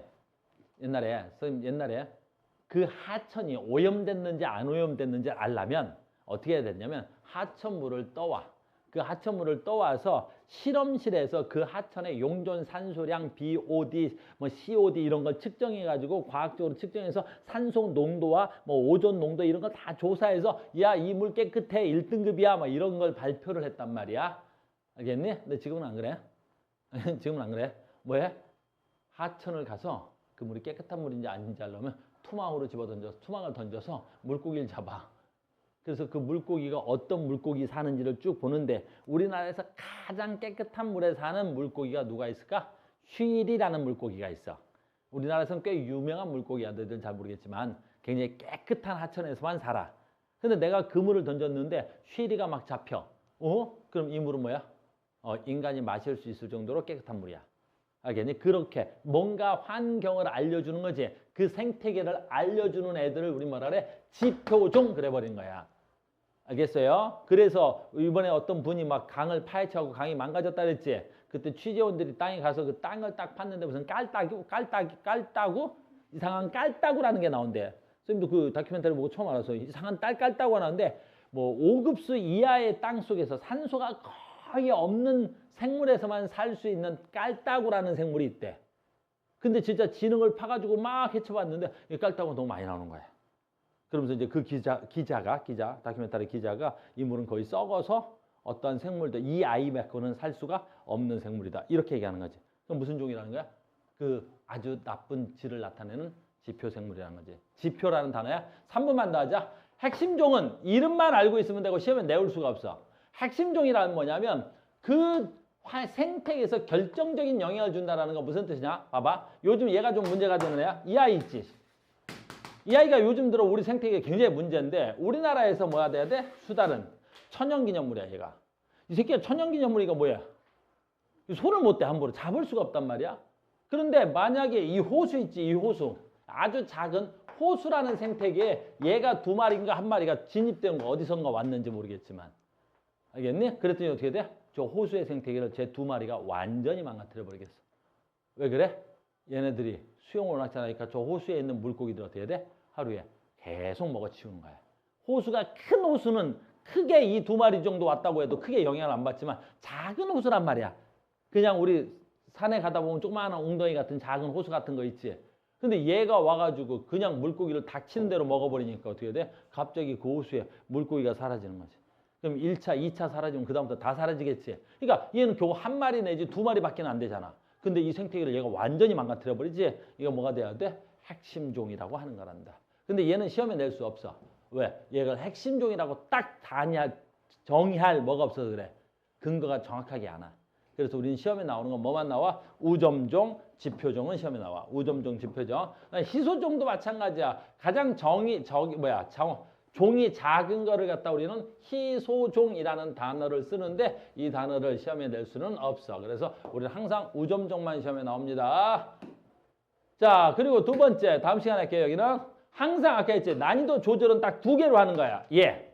그 하천이 오염됐는지 안 오염됐는지 알려면 어떻게 해야 됐냐면 하천물을 떠와. 그 하천물을 떠와서 실험실에서 그 하천의 용존 산소량, BOD, 뭐 COD 이런 걸 측정해 가지고 과학적으로 측정해서 산소 농도와 뭐 오존 농도 이런 거 다 조사해서 야, 이 물 깨끗해 1등급이야 뭐 이런 걸 발표를 했단 말이야. 알겠니? 근데 지금은 안 그래. 지금은 안 그래. 뭐해? 하천을 가서 그 물이 깨끗한 물인지 아닌지 알려면 투망으로 투망을 던져서 물고기를 잡아. 그래서 그 물고기가 어떤 물고기 사는지를 쭉 보는데 우리나라에서 가장 깨끗한 물에 사는 물고기가 누가 있을까? 쉬리라는 물고기가 있어. 우리나라에서는 꽤 유명한 물고기야. 너희들은 잘 모르겠지만 굉장히 깨끗한 하천에서만 살아. 근데 내가 그 물을 던졌는데 쉬리가 막 잡혀. 그럼 이 물은 뭐야? 인간이 마실 수 있을 정도로 깨끗한 물이야. 알겠니? 그렇게 뭔가 환경을 알려주는 거지. 그 생태계를 알려주는 애들을 우리 뭐라 그래? 지표종 그래버린 거야. 알겠어요? 그래서 이번에 어떤 분이 막 강을 파헤쳐갖고 강이 망가졌다 그랬지? 그때 취재원들이 땅에 가서 그 땅을 딱 팠는데 무슨 깔따구? 이상한 깔따구라는 게 나온대. 선생님도 그 다큐멘터리 보고 처음 알아서 이상한 깔따구가 나오는데 뭐 5급수 이하의 땅 속에서 산소가 거의 없는 생물에서만 살 수 있는 깔따구라는 생물이 있대. 근데 진짜 지능을 파가지고 막 헤쳐봤는데 이 깔따구가 너무 많이 나오는 거야. 그러면서 이제 그 기자, 다큐멘터리 기자가 이 물은 거의 썩어서 어떠한 생물도 이 아이 말고는 살 수가 없는 생물이다. 이렇게 얘기하는 거지. 그럼 무슨 종이라는 거야? 그 아주 나쁜 질을 나타내는 지표 생물이라는 거지. 지표라는 단어야. 3분만 더 하자. 핵심 종은 이름만 알고 있으면 되고 시험에 내올 수가 없어. 핵심 종이라는 뭐냐면 그 생태계에서 결정적인 영향을 준다는 건 무슨 뜻이냐? 봐봐. 요즘 얘가 좀 문제가 되는 애야. 이 아이 있지. 이 아이가 요즘 들어 우리 생태계에 굉장히 문제인데 우리나라에서 뭐야 돼야 돼? 수달은 천연기념물이야 얘가. 이 새끼가 천연기념물이가 뭐야? 손을 못 대 함부로 잡을 수가 없단 말이야. 그런데 만약에 이 호수 있지, 이 호수 아주 작은 호수라는 생태계에 얘가 2마리인가 1마리가 진입된 거 어디선가 왔는지 모르겠지만 알겠니? 그랬더니 어떻게 돼? 저 호수의 생태계를 제 2마리가 완전히 망가뜨려 버리겠어. 왜 그래? 얘네들이 수영을 워낙 잘하니까 저 호수에 있는 물고기들 어떻게 돼? 하루에 계속 먹어치우는 거야. 호수가 큰 호수는 크게 이 2마리 정도 왔다고 해도 크게 영향을 안 받지만 작은 호수란 말이야. 그냥 우리 산에 가다 보면 조그마한 웅덩이 같은 작은 호수 같은 거 있지. 근데 얘가 와가지고 그냥 물고기를 닥치는 대로 먹어버리니까 어떻게 돼? 갑자기 그 호수에 물고기가 사라지는 거지. 그럼 1차, 2차 사라지면 그 다음부터 다 사라지겠지. 그러니까 얘는 겨우 1마리 내지 2마리밖에 안 되잖아. 근데 이 생태계를 얘가 완전히 망가뜨려 버리지. 이거 뭐가 돼야 돼? 핵심종이라고 하는 거란다. 근데 얘는 시험에 낼 수 없어. 왜? 얘가 핵심종이라고 딱 정의할 뭐가 없어서 그래. 근거가 정확하게 안 와. 그래서 우리는 시험에 나오는 건 뭐만 나와? 우점종, 지표종은 시험에 나와. 우점종, 지표종. 희소종도 마찬가지야. 가장 종이 작은 거를 갖다 우리는 희소종이라는 단어를 쓰는데 이 단어를 시험에 낼 수는 없어. 그래서 우리는 항상 우점종만 시험에 나옵니다. 자, 그리고 두 번째, 다음 시간에 할게요. 여기는 항상 아까 했지. 난이도 조절은 딱 2개로 하는 거야. 예.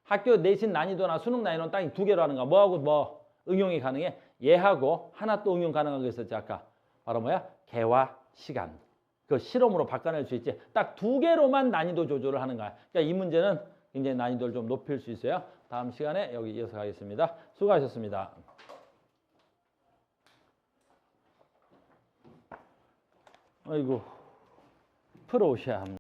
학교 내신 난이도나 수능 난이도는 딱 2개로 하는 거야. 뭐하고 뭐 응용이 가능해? 얘하고 하나 또 응용 가능한 거 있었지 아까. 바로 뭐야? 개와 시간. 그 실험으로 바꿔낼 수 있지. 딱 2개로만 난이도 조절을 하는 거야. 그러니까 이 문제는 굉장히 난이도를 좀 높일 수 있어요. 다음 시간에 여기 이어서 가겠습니다. 수고하셨습니다. 아이고, 프로 오셔야 합니다.